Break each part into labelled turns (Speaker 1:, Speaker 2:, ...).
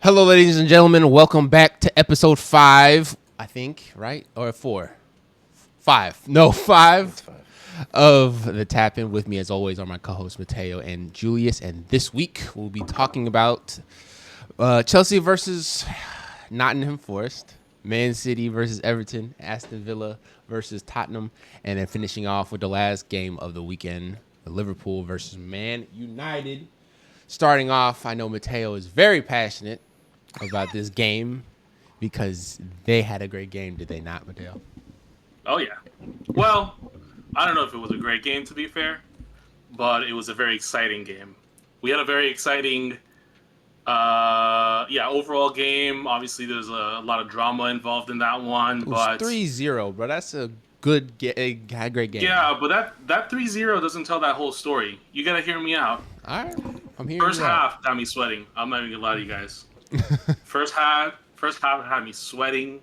Speaker 1: Hello, ladies and gentlemen. Welcome back to episode 5, I think, right? Or 4? 5. No, 5
Speaker 2: It's five.
Speaker 1: of the Tap In. With me, as always, are my co hosts, Mateo and Julius. And this week, we'll be talking about Chelsea versus Nottingham Forest, Man City versus Everton, Aston Villa versus Tottenham, and then finishing off with the last game of the weekend, Liverpool versus Man United. Starting off, I know Mateo is very passionate about this game because they had a great game, did they not, Mateo?
Speaker 3: Oh yeah. Well, I don't know if it was a great game to be fair, but it was a very exciting game. We had a very exciting overall game. Obviously there's a lot of drama involved in that one,
Speaker 1: It was
Speaker 3: but
Speaker 1: 3-0, bro. That's a great game.
Speaker 3: yeah, but that 3-0 doesn't tell that whole story. You got to hear me out.
Speaker 1: All right, I'm hearing
Speaker 3: First
Speaker 1: you out.
Speaker 3: half had me sweating. I'm not even going to lie to you guys. First half had me sweating.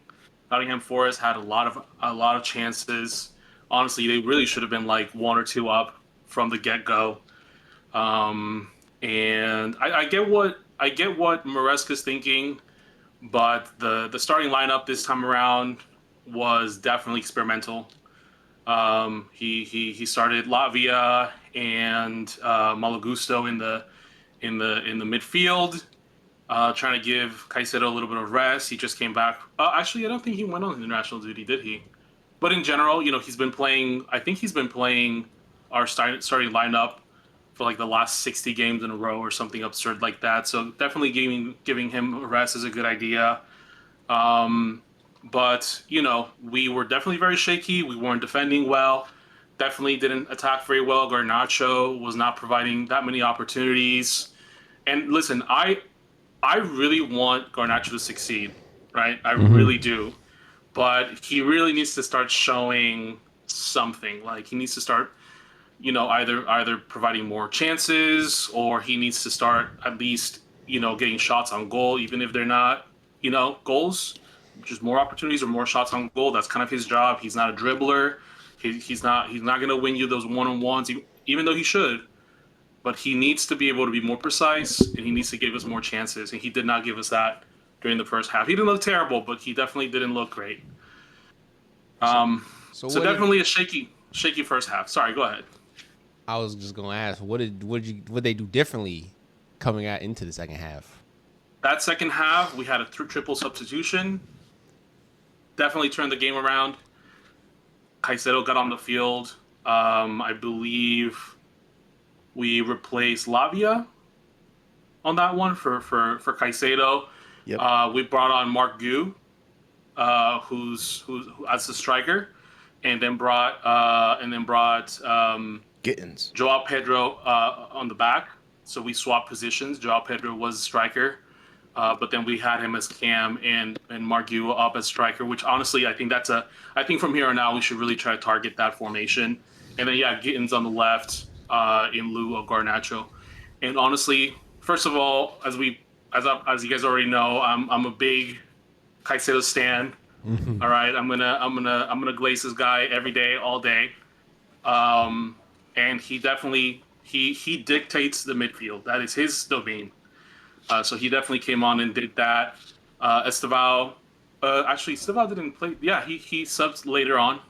Speaker 3: Nottingham Forest had a lot of chances. Honestly, they really should have been like one or two up from the get go. And I get what Maresca's thinking, but the starting lineup this time around was definitely experimental. He started Lavia and Malagusto in the midfield, trying to give Caicedo a little bit of rest. He just came back. Actually, I don't think he went on international duty, did he? But in general, he's been playing. I think he's been playing our starting lineup for like the last 60 games in a row or something absurd like that. So definitely giving him a rest is a good idea. But we were definitely very shaky. We weren't defending well. Definitely didn't attack very well. Garnacho was not providing that many opportunities. And listen, I really want Garnacho to succeed, right? I really do. But he really needs to start showing something. Like he needs to start, either providing more chances or he needs to start at least, getting shots on goal, even if they're not, goals. Just more opportunities or more shots on goal. That's kind of his job. He's not a dribbler. He's not going to win you those one-on-ones, even though he should. But he needs to be able to be more precise, and he needs to give us more chances. And he did not give us that during the first half. He didn't look terrible, but he definitely didn't look great.
Speaker 1: So, so
Speaker 3: So
Speaker 1: what did
Speaker 3: definitely a shaky first half. Sorry, go ahead.
Speaker 1: I was just gonna ask? What they do differently coming out into the second half?
Speaker 3: That second half, we had a triple substitution. Definitely turned the game around. Caicedo got on the field. I believe we replaced Lavia on that one for Caicedo.
Speaker 2: Yep.
Speaker 3: We brought on Mark Gu, who's as a striker, and then brought
Speaker 2: Gittins.
Speaker 3: Joao Pedro on the back. So we swapped positions. Joao Pedro was a striker, but then we had him as cam and Mark Gu up as striker. Which honestly, I think from here on out we should really try to target that formation. And then Gittins on the left in lieu of Garnacho. And honestly, first of all, as you guys already know, I'm a big Caicedo stan. All right, I'm gonna glaze this guy every day, all day. And he definitely he dictates the midfield. That is his domain. So he definitely came on and did that. Esteval, actually, Esteval didn't play. Yeah, he subs later on.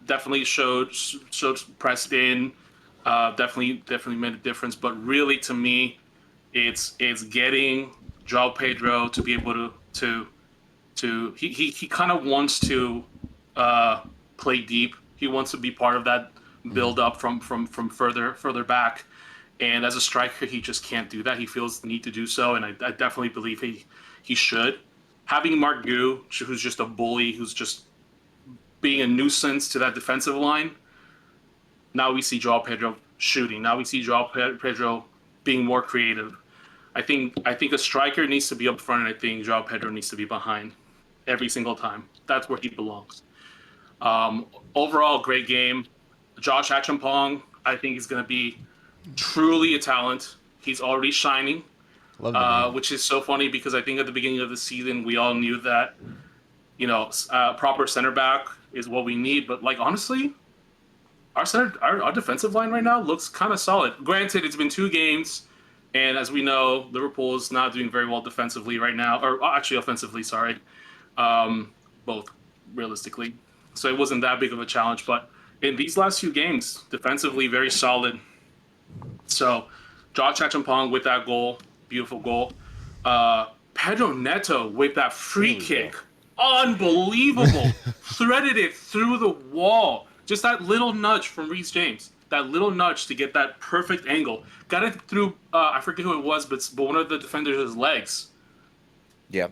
Speaker 3: Definitely showed pressed in. Definitely made a difference. But really, to me, it's getting Joao Pedro to be able to he kind of wants to play deep. He wants to be part of that build up from further back. And as a striker, he just can't do that. He feels the need to do so, and I definitely believe he should. Having Mark Gu, who's just a bully, who's just being a nuisance to that defensive line. Now we see Joao Pedro shooting. Now we see Joao Pedro being more creative. I think a striker needs to be up front, and I think Joao Pedro needs to be behind every single time. That's where he belongs. Overall, great game. Josh Achampong, I think he's going to be truly a talent. He's already shining, which is so funny because I think at the beginning of the season we all knew that proper center back is what we need. But like honestly, our defensive line right now looks kind of solid. Granted, it's been 2 games, And as we know, Liverpool is not doing very well defensively right now, or actually offensively, sorry, both realistically. So it wasn't that big of a challenge. But in these last few games, defensively, very solid. So Josh Achampong with that goal, beautiful goal. Pedro Neto with that free kick, unbelievable. Threaded it through the wall. Just that little nudge from Reece James. That little nudge to get that perfect angle. Got it through, I forget who it was, but one of the defenders' legs.
Speaker 2: Yeah.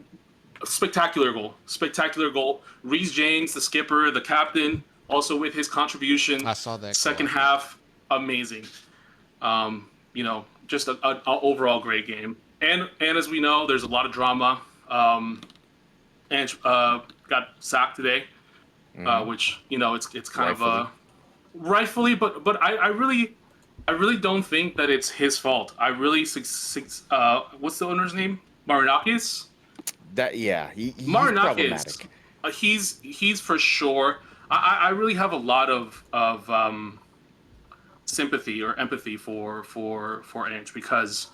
Speaker 3: Spectacular goal. Spectacular goal. Reece James, the skipper, the captain, also with his contribution.
Speaker 1: I saw that
Speaker 3: Second
Speaker 1: goal.
Speaker 3: half, amazing. Just an overall great game. And as we know, there's a lot of drama. And got sacked today, which it's kind
Speaker 2: Rightfully.
Speaker 3: of rightfully, but I really don't think that it's his fault. I really what's the owner's name? Marinakis.
Speaker 2: He's
Speaker 3: Marinakis.
Speaker 2: problematic.
Speaker 3: He's for sure. I really have a lot of sympathy or empathy for Ange, because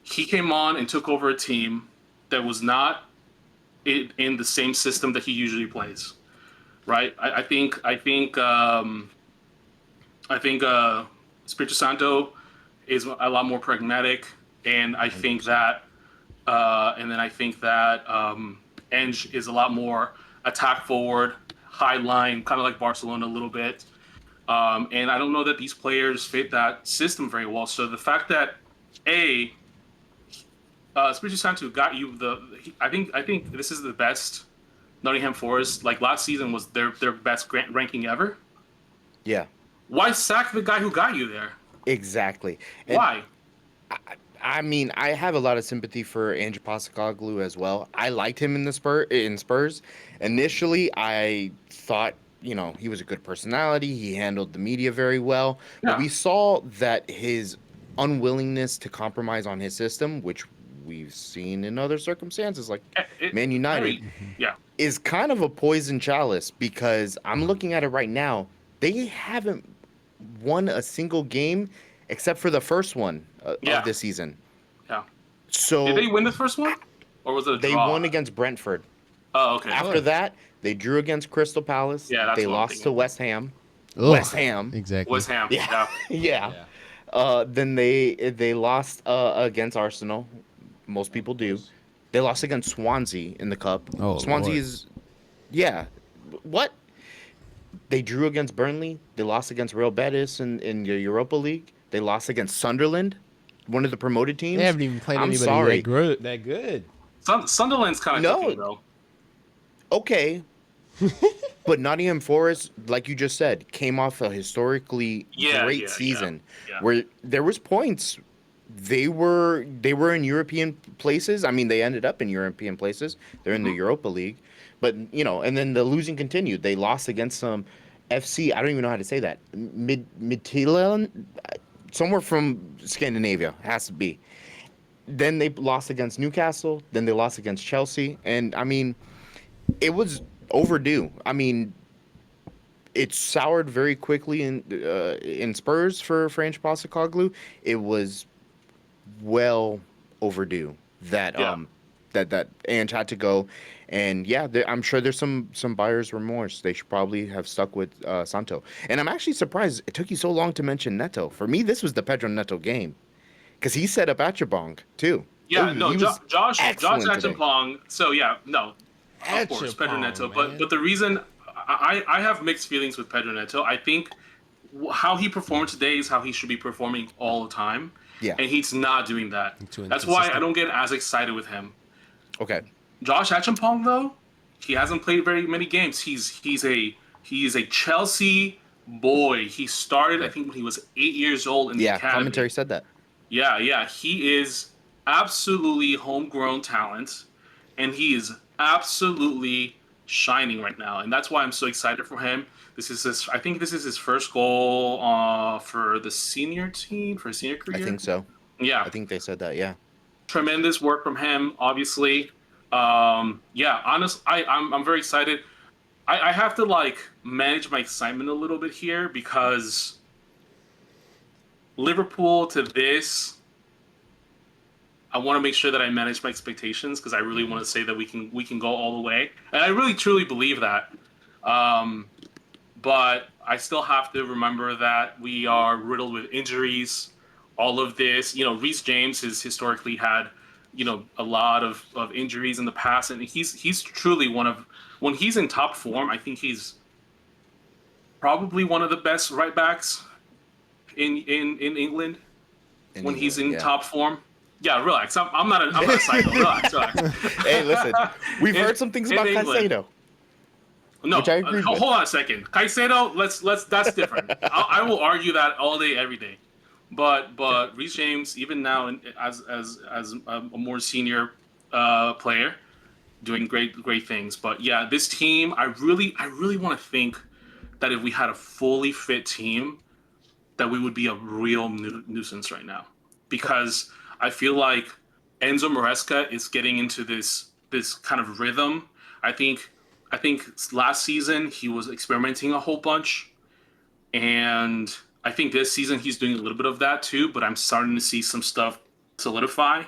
Speaker 3: he came on and took over a team that was not in the same system that he usually plays, right? I think Espirito Santo is a lot more pragmatic, and I think that Ange is a lot more attack forward, high line, kind of like Barcelona a little bit. And I don't know that these players fit that system very well. So the fact that Espirito Santo got you I think this is the best Nottingham Forest. Like last season was their best ranking ever.
Speaker 2: Yeah.
Speaker 3: Why sack the guy who got you there?
Speaker 2: Exactly. And
Speaker 3: Why?
Speaker 2: I mean, I have a lot of sympathy for Ange Postecoglou as well. I liked him in Spurs. Initially, I thought, he was a good personality. He handled the media very well. But
Speaker 3: Yeah.
Speaker 2: we saw that his unwillingness to compromise on his system, which we've seen in other circumstances like Man United,
Speaker 3: Yeah.
Speaker 2: is kind of a poison chalice, because I'm looking at it right now. They haven't won a single game except for the first one of this season.
Speaker 3: Yeah.
Speaker 2: So
Speaker 3: Did they win the first one, or was it a
Speaker 2: they
Speaker 3: draw?
Speaker 2: won against Brentford.
Speaker 3: Oh, okay.
Speaker 2: After that, they drew against Crystal Palace.
Speaker 3: Yeah, that's
Speaker 2: they
Speaker 3: what I'm
Speaker 2: lost to
Speaker 3: thinking.
Speaker 2: West Ham.
Speaker 1: Ugh,
Speaker 2: West Ham.
Speaker 1: Exactly.
Speaker 3: West Ham.
Speaker 2: Yeah.
Speaker 3: Yeah.
Speaker 2: Yeah. Then they lost against Arsenal. Most people do. They lost against Swansea in the cup.
Speaker 1: Oh,
Speaker 2: Swansea
Speaker 1: Lord.
Speaker 2: is, what? They drew against Burnley. They lost against Real Betis in the Europa League. They lost against Sunderland, one of the promoted teams.
Speaker 1: They haven't even played
Speaker 2: I'm
Speaker 1: anybody
Speaker 2: sorry.
Speaker 1: that good.
Speaker 3: Sunderland's kind of cooking, though.
Speaker 2: Okay. But Nottingham Forest, like you just said, came off a historically great season where there was points. They were in European places. I mean, they ended up in European places. They're in the Europa League. But, and then the losing continued. They lost against some FC. I don't even know how to say that. Midtjylland? Somewhere from Scandinavia. Has to be. Then they lost against Newcastle. Then they lost against Chelsea. And, I mean, it was overdue. I mean, it soured very quickly in Spurs for Ange Postecoglou. It was well overdue that that Ange had to go. And I'm sure there's some buyer's remorse. They should probably have stuck with Santo. And I'm actually surprised it took you so long to mention Neto. For me, this was the Pedro Neto game, because he set up Achibong too.
Speaker 3: Yeah, Josh
Speaker 2: excellent today.
Speaker 3: Achampong. So of course, Pedro Neto.
Speaker 1: Man.
Speaker 3: But the reason I have mixed feelings with Pedro Neto. I think how he performed today is how he should be performing all the time.
Speaker 2: Yeah.
Speaker 3: And he's not doing that. That's why I don't get as excited with him.
Speaker 2: Okay.
Speaker 3: Josh Achampong, though, he hasn't played very many games. He's a Chelsea boy. He started, I think, when he was 8 years old in the academy.
Speaker 2: Yeah, commentary said that.
Speaker 3: Yeah. He is absolutely homegrown talent, and he is absolutely shining right now. And that's why I'm so excited for him. I think this is his first goal for the senior team, for his senior career.
Speaker 2: I think so.
Speaker 3: Yeah.
Speaker 2: I think they said that, yeah.
Speaker 3: Tremendous work from him, obviously. I'm very excited. I have to manage my excitement a little bit here, because Liverpool to this I want to make sure that I manage my expectations because I really want to say that we can go all the way, and I really truly believe that. But I still have to remember that we are riddled with injuries. All of this, Reece James has historically had, a lot of injuries in the past, and he's truly one of when he's in top form. I think he's probably one of the best right backs in England when he's in top form. Yeah, relax. I'm not a psycho. Relax.
Speaker 2: Hey, listen, we've heard some things about Caicedo.
Speaker 3: No, hold on a second. Caicedo, let's that's different. I will argue that all day, every day. But Reece James, even now, as a more senior player, doing great things. But yeah, this team, I really want to think that if we had a fully fit team, that we would be a real nuisance right now, because I feel like Enzo Maresca is getting into this kind of rhythm. I think last season he was experimenting a whole bunch, and I think this season he's doing a little bit of that too. But I'm starting to see some stuff solidify.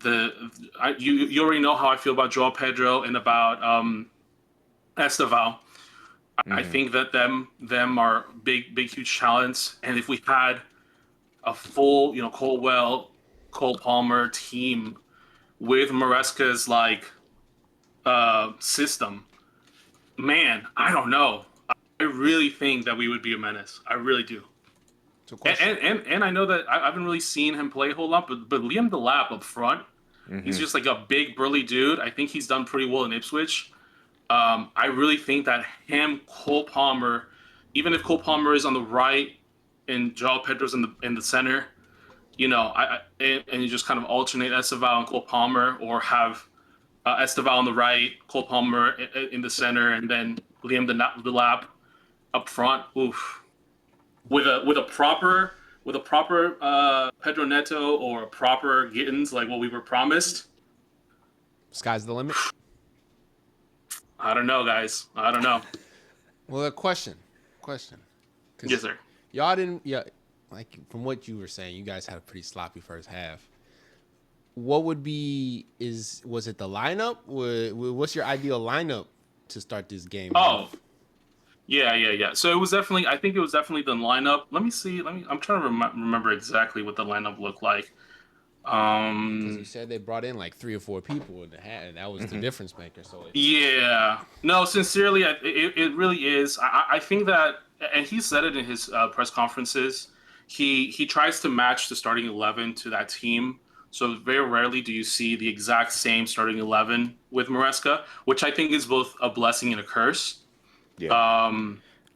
Speaker 3: You already know how I feel about Joao Pedro and about Esteval. I think that them are big huge talents, and if we had a full Colwell, Cole Palmer team with Maresca's system, man, I don't know. I really think that we would be a menace. I really do. And I know that I haven't really seen him play a whole lot, but Liam Delap up front, he's just like a big burly dude. I think he's done pretty well in Ipswich. I really think that Cole Palmer, even if Cole Palmer is on the right and Joao Pedro's in the center, and you just kind of alternate Esteval and Cole Palmer, or have Esteval on the right, Cole Palmer in the center, and then Liam Delap up front. Oof. With a proper Pedro Neto or a proper Gittins, like what we were promised.
Speaker 1: Sky's the limit.
Speaker 3: I don't know, guys. I don't know.
Speaker 1: Well, a question.
Speaker 3: Yes, sir.
Speaker 1: Y'all didn't. Yeah, like from what you were saying, you guys had a pretty sloppy first half. What would be was it the lineup? What's your ideal lineup to start this game?
Speaker 3: Oh, yeah. So it was definitely. I think it was definitely the lineup. Let me see. I'm trying to remember exactly what the lineup looked like.
Speaker 1: Because you said they brought in like 3 or 4 people in the hat, and that was the difference maker. So
Speaker 3: yeah, no, sincerely, it really is. I think that, and he said it in his press conferences. He tries to match the starting 11 to that team. So very rarely do you see the exact same starting 11 with Maresca, which I think is both a blessing and a curse.
Speaker 2: Yeah.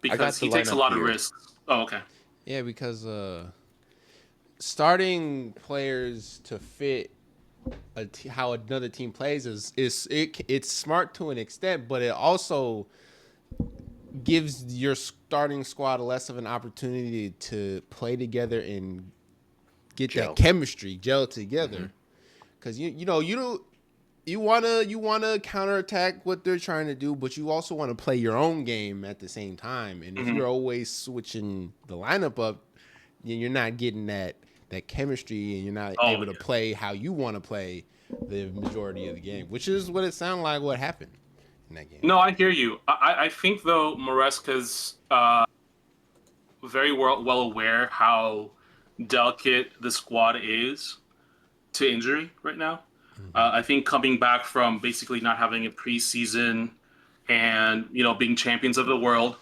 Speaker 3: Because he takes a lot of risks. Oh, okay.
Speaker 1: Yeah, because starting players to fit how another team plays it's smart to an extent, but it also gives your starting squad less of an opportunity to play together and get that chemistry gel together. Because you wanna counterattack what they're trying to do, but you also want to play your own game at the same time. And if you're always switching the lineup up, you're not getting that chemistry, and you're not able to play how you want to play the majority of the game, which is what it sounded like what happened in that game.
Speaker 3: No, I hear you. I think, though, Maresca's very well aware how delicate the squad is to injury right now. I think coming back from basically not having a preseason and, being champions of the world.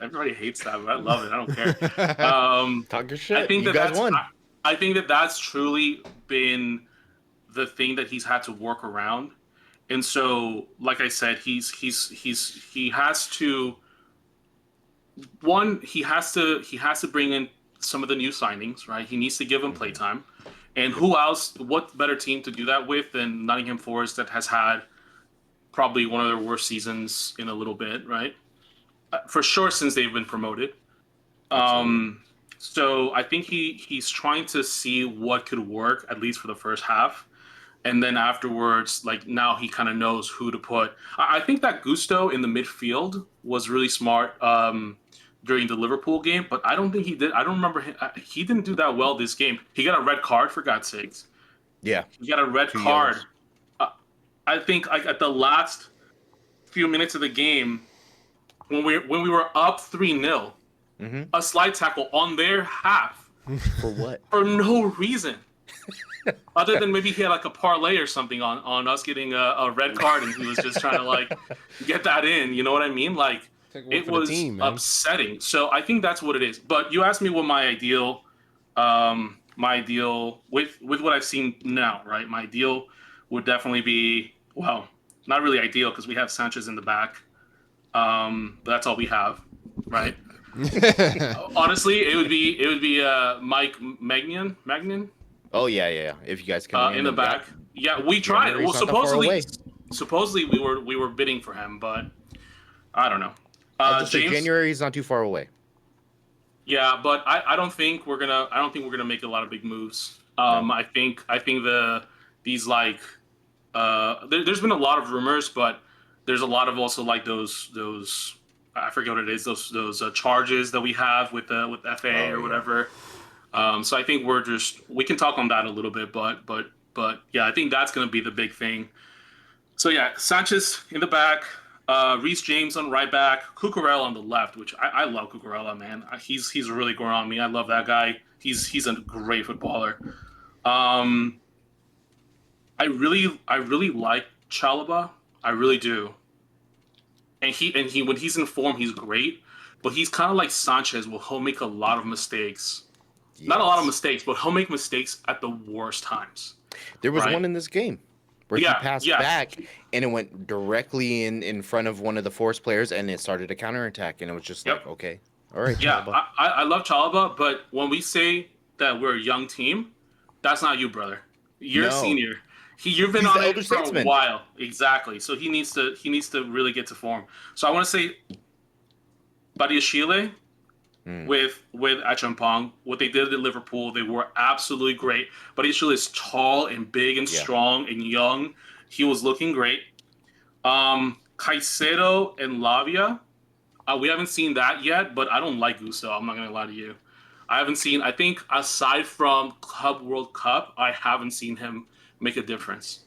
Speaker 3: Everybody hates that, but I love it. I don't care.
Speaker 2: Talk your shit.
Speaker 3: I think
Speaker 2: you guys won.
Speaker 3: I think that's truly been the thing that he's had to work around. And so, like I said, he has to bring in some of the new signings, right? He needs to give them playtime. And who else? What better team to do that with than Nottingham Forest, that has had probably one of their worst seasons in a little bit, right? For sure, since they've been promoted. So I think he's trying to see what could work, at least for the first half. And then afterwards, now he kind of knows who to put. I think that Gusto in the midfield was really smart during the Liverpool game, but I don't think he did. I don't remember him. He didn't do that well this game. He got a red card, for God's sakes.
Speaker 2: Yeah.
Speaker 3: He got a red
Speaker 2: 2
Speaker 3: card.
Speaker 2: yellows.
Speaker 3: I think like at the last few minutes of the game, when we were up 3-0, a slide tackle on their half.
Speaker 2: For what?
Speaker 3: For no reason. Other than maybe he had like a parlay or something on us getting a red card, and he was just trying to like get that in. You know what I mean? Like it was upsetting. So I think that's what it is. But you asked me what my ideal with what I've seen now, right? My ideal would definitely be, well, not really ideal because we have Sanchez in the back. But that's all we have, right? Honestly, it would be Mike Magnan.
Speaker 2: Oh yeah. If you guys can
Speaker 3: in the back. Yeah, we tried. Well, supposedly we were bidding for him, but I don't know.
Speaker 2: James, January is not too far away.
Speaker 3: Yeah, but I don't think we're gonna make a lot of big moves. No. I think these like there's been a lot of rumors, but there's a lot of also like those I forget what it is, those charges that we have with FA or whatever. So I think we can talk on that a little bit, but yeah, I think that's going to be the big thing. So yeah, Sanchez in the back, Reece James on right back, Cucurella on the left, which I love Cucurella, man. He's really grown on me. I love that guy. He's a great footballer. I really like Chalobah. I really do. And he when he's in form, he's great. But he's kind of like Sanchez, where he'll make a lot of mistakes. Yes. Not a lot of mistakes, but he'll make mistakes at the worst times.
Speaker 2: There was one in this game where he passed back and it went directly in front of one of the Force players and it started a counterattack. And it was just like, okay, all right.
Speaker 3: Yeah, I love Chalobah, but when we say that we're a young team, that's not you, brother. You're a senior. You've been on it for a while. Exactly. So he needs to really get to form. So I want to say Badiashile with Achampong, what they did at Liverpool, they were absolutely great. Badiashile is tall and big and strong and young. He was looking great. Caicedo and Lavia, we haven't seen that yet, but I don't like Gusto. I'm not going to lie to you. I think aside from Club World Cup, I haven't seen him make a difference.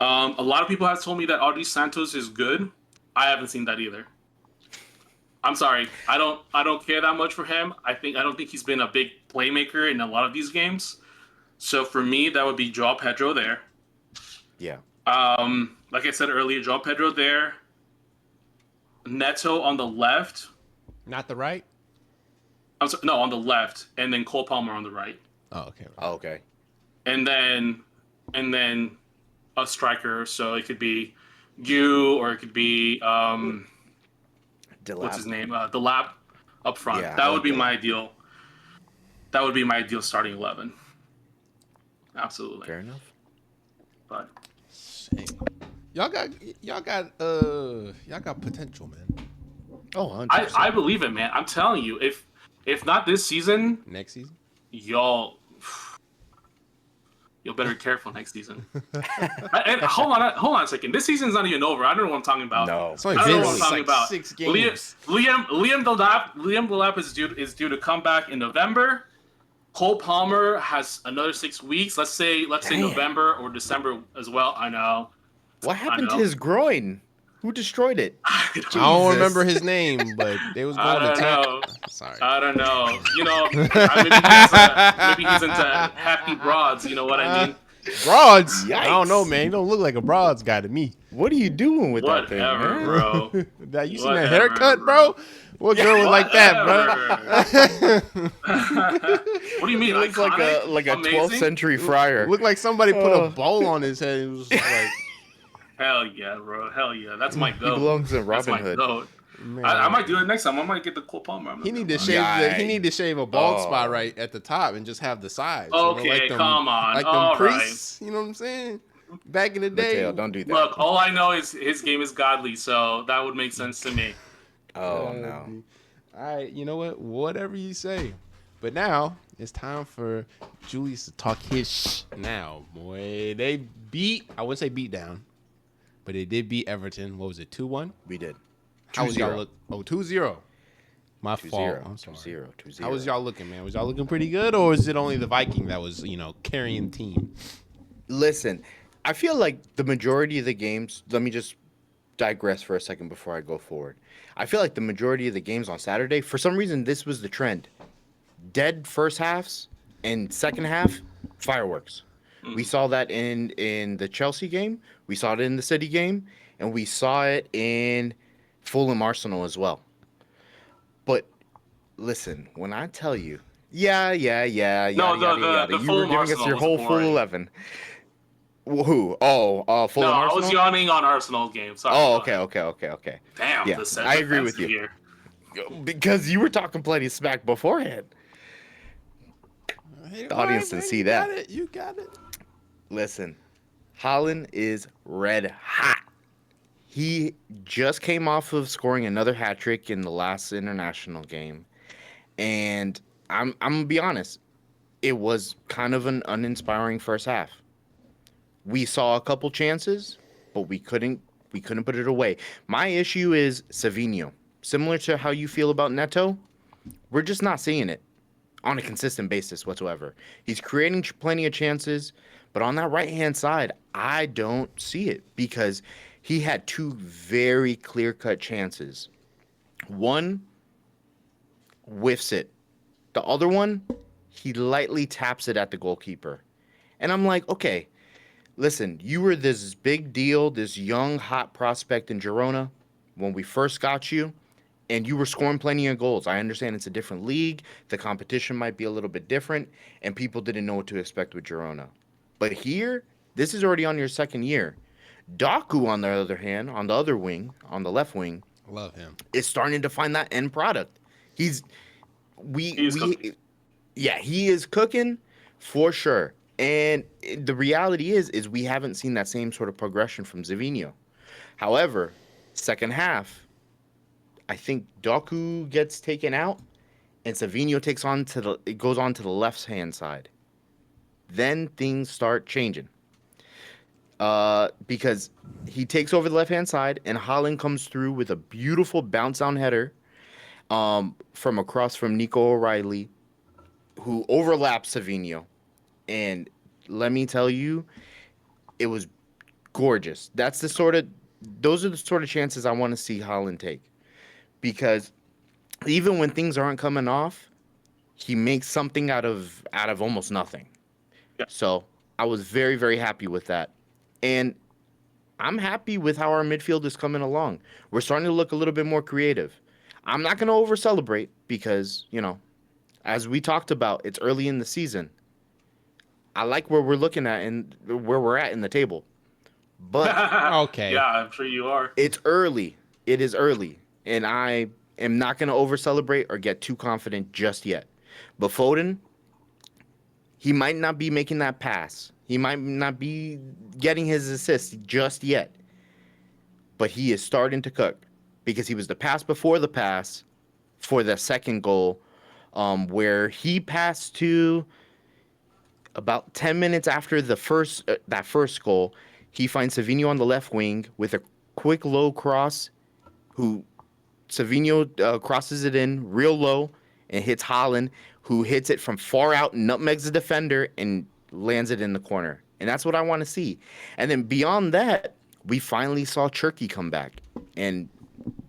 Speaker 3: A lot of people have told me that Audrey Santos is good. I haven't seen that either. I'm sorry. I don't care that much for him. I don't think he's been a big playmaker in a lot of these games. So for me, that would be João Pedro there.
Speaker 2: Yeah.
Speaker 3: Like I said earlier, João Pedro there. Neto on the left.
Speaker 1: Not the right?
Speaker 3: I'm sorry, no, on the left, and then Cole Palmer on the right.
Speaker 1: Oh, okay.
Speaker 2: Right. Oh, okay.
Speaker 3: And then a striker, so it could be you or it could be what's his name? Delap up front. Yeah, that would be my ideal. That would be my ideal starting 11. Absolutely.
Speaker 2: Fair enough.
Speaker 3: But
Speaker 1: y'all got potential, man.
Speaker 2: Oh, 100%.
Speaker 3: I believe it, man. I'm telling you, if not this season,
Speaker 1: next season,
Speaker 3: y'all better be careful next season. And hold on a second. This season's not even over. I don't know what I'm talking about.
Speaker 2: No,
Speaker 1: I don't know what I'm talking about. 6
Speaker 3: games. Liam Delap is due to come back in November. Cole Palmer has another 6 weeks. Let's say November or December as well. I know.
Speaker 2: What happened to his groin? Who destroyed it?
Speaker 1: I don't remember his name, but it was going to tank. Sorry.
Speaker 3: I don't know. You know, maybe he's into happy broads. You know what I mean?
Speaker 1: Broads?
Speaker 2: Yikes.
Speaker 1: I don't know, man. You don't look like a broads guy to me.
Speaker 2: What are you doing with that thing, man?
Speaker 3: Bro.
Speaker 1: You seen that haircut, bro? What girl was like that, bro?
Speaker 3: What do you mean?
Speaker 2: He looks like a 12th century friar.
Speaker 1: Looked like somebody put a bowl on his head. It was just like...
Speaker 3: Hell yeah, bro. Hell yeah. That's my goat.
Speaker 2: He belongs in Robin Hood.
Speaker 3: I might do it next time. I might get the Cole Palmer.
Speaker 1: He need to shave a bald spot right at the top and just have the sides.
Speaker 3: Okay, come on.
Speaker 1: Like them priests, you know what I'm saying? Back in the day.
Speaker 2: Mateo, don't do that.
Speaker 3: Look, all I know is his game is godly, so that would make sense to me.
Speaker 2: Oh, no.
Speaker 1: All right, you know what? Whatever you say. But now it's time for Julius to talk his now, boy. They I wouldn't say beat down. But they did beat Everton. What was it, 2-1?
Speaker 2: We did.
Speaker 1: How was y'all look? Oh, 2-0. My fault.
Speaker 2: 2-0.
Speaker 1: I'm sorry.
Speaker 2: 2-0. 2-0.
Speaker 1: How was y'all looking, man? Was y'all looking pretty good, or is it only the Viking that was, carrying the team?
Speaker 2: Listen, I feel like the majority of the games, let me just digress for a second before I go forward. I feel like the majority of the games on Saturday, for some reason, this was the trend. Dead first halves and second half, fireworks. We saw that in the Chelsea game. We saw it in the City game. And we saw it in Fulham Arsenal as well. But listen, when I tell you, yada,
Speaker 3: The
Speaker 2: you were
Speaker 3: Fulham
Speaker 2: giving us
Speaker 3: Arsenal
Speaker 2: your
Speaker 3: was
Speaker 2: whole
Speaker 3: boring.
Speaker 2: full 11. Who? Oh, Fulham
Speaker 3: No,
Speaker 2: Arsenal?
Speaker 3: I was yawning on Arsenal's game. Sorry.
Speaker 2: Oh, okay.
Speaker 3: Damn,
Speaker 2: Yeah, I agree with you.
Speaker 3: Here.
Speaker 2: Because you were talking plenty of smack beforehand. The audience didn't see that.
Speaker 1: You got it.
Speaker 2: Listen, Haaland is red hot. He just came off of scoring another hat trick in the last international game. And I'm gonna be honest, it was kind of an uninspiring first half. We saw a couple chances, but we couldn't put it away. My issue is Savinho. Similar to how you feel about Neto, we're just not seeing it on a consistent basis whatsoever. He's creating plenty of chances, but on that right-hand side, I don't see it because he had two very clear-cut chances. One whiffs it. The other one, he lightly taps it at the goalkeeper. And I'm like, okay, listen, you were this big deal, this young, hot prospect in Girona when we first got you, and you were scoring plenty of goals. I understand it's a different league. The competition might be a little bit different, and people didn't know what to expect with Girona. But here, this is already on your second year. Doku, on the other hand, on the other wing, on the left wing,
Speaker 1: love him,
Speaker 2: is starting to find that end product. He is cooking for sure. And the reality is we haven't seen that same sort of progression from Savinho. However, second half, I think Doku gets taken out, and Savinho goes on to the left hand side. Then things start changing. Because he takes over the left hand side, and Haaland comes through with a beautiful bounce down header, from across from Nico O'Reilly, who overlaps Savinho. And let me tell you, it was gorgeous. Those are the sort of chances I want to see Haaland take. Because even when things aren't coming off, he makes something out of almost nothing.
Speaker 3: Yeah.
Speaker 2: So I was very, very happy with that. And I'm happy with how our midfield is coming along. We're starting to look a little bit more creative. I'm not going to over-celebrate because, as we talked about, it's early in the season. I like where we're looking at and where we're at in the table. But
Speaker 1: okay.
Speaker 3: Yeah, I'm sure you are.
Speaker 2: It's early. It is early. And I am not going to over-celebrate or get too confident just yet. But Foden, he might not be making that pass. He might not be getting his assist just yet. But he is starting to cook because he was the pass before the pass for the second goal, where he passed to about 10 minutes after that first goal. He finds Savinho on the left wing with a quick low cross, who Savinho crosses it in real low and hits Haaland, who hits it from far out, nutmegs the defender, and lands it in the corner. And that's what I want to see. And then beyond that, we finally saw Cherki come back. And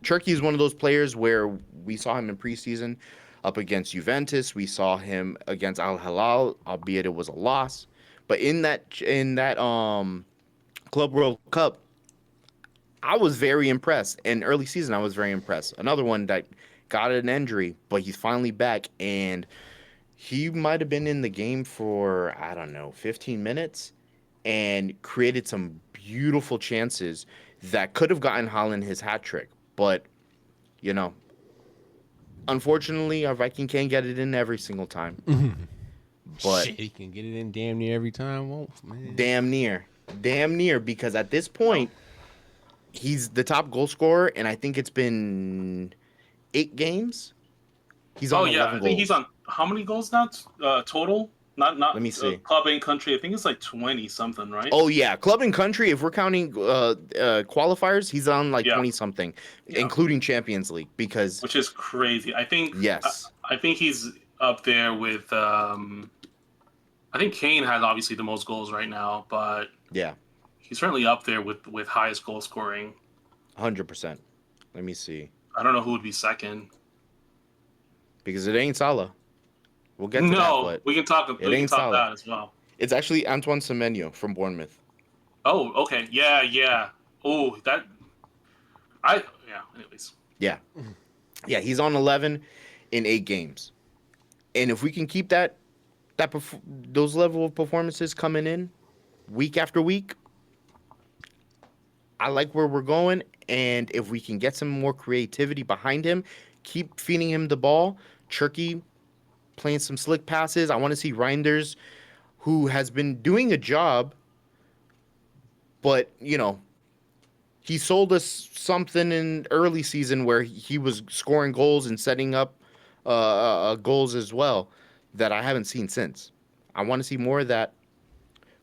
Speaker 2: Cherki is one of those players where we saw him in preseason up against Juventus. We saw him against Al Hilal, albeit it was a loss. But in that Club World Cup, I was very impressed. In early season, I was very impressed. Another one that got an injury, but he's finally back. And he might have been in the game for, 15 minutes and created some beautiful chances that could have gotten Haaland his hat trick. But, unfortunately, our Viking can't get it in every single time. But
Speaker 1: shit, he can get it in damn near every time. Man.
Speaker 2: Damn near, because at this point, he's the top goal scorer, and I think it's been 8 games. He's on 11 goals.
Speaker 3: I think he's on how many goals now total? Not
Speaker 2: Let me see.
Speaker 3: club and country. I think it's like 20 something, right?
Speaker 2: Oh yeah, club and country. If we're counting qualifiers, he's on like
Speaker 3: Yeah.
Speaker 2: 20 something,
Speaker 3: Yeah.
Speaker 2: including Champions League. Because
Speaker 3: Which is crazy. I think
Speaker 2: yes,
Speaker 3: I think he's up there with. I think Kane has obviously the most goals right now, but
Speaker 2: yeah,
Speaker 3: he's certainly up there with highest goal scoring.
Speaker 2: 100%. Let me see.
Speaker 3: I don't know who would be second.
Speaker 2: Because it ain't Salah. We'll get to that,
Speaker 3: No,
Speaker 2: but
Speaker 3: we can talk.
Speaker 2: it
Speaker 3: We can
Speaker 2: ain't
Speaker 3: talk
Speaker 2: Salah.
Speaker 3: that as well.
Speaker 2: It's actually Antoine Semenyo from Bournemouth.
Speaker 3: Oh, okay. Yeah, yeah. Oh, that. Yeah. Anyways.
Speaker 2: Yeah, yeah, he's on 11 in 8 games, and if we can keep those level of performances coming in week after week, I like where we're going. And if we can get some more creativity behind him, keep feeding him the ball, Turkey playing some slick passes. I want to see Reinders, who has been doing a job, but he sold us something in early season where he was scoring goals and setting up goals as well that I haven't seen since. I want to see more of that.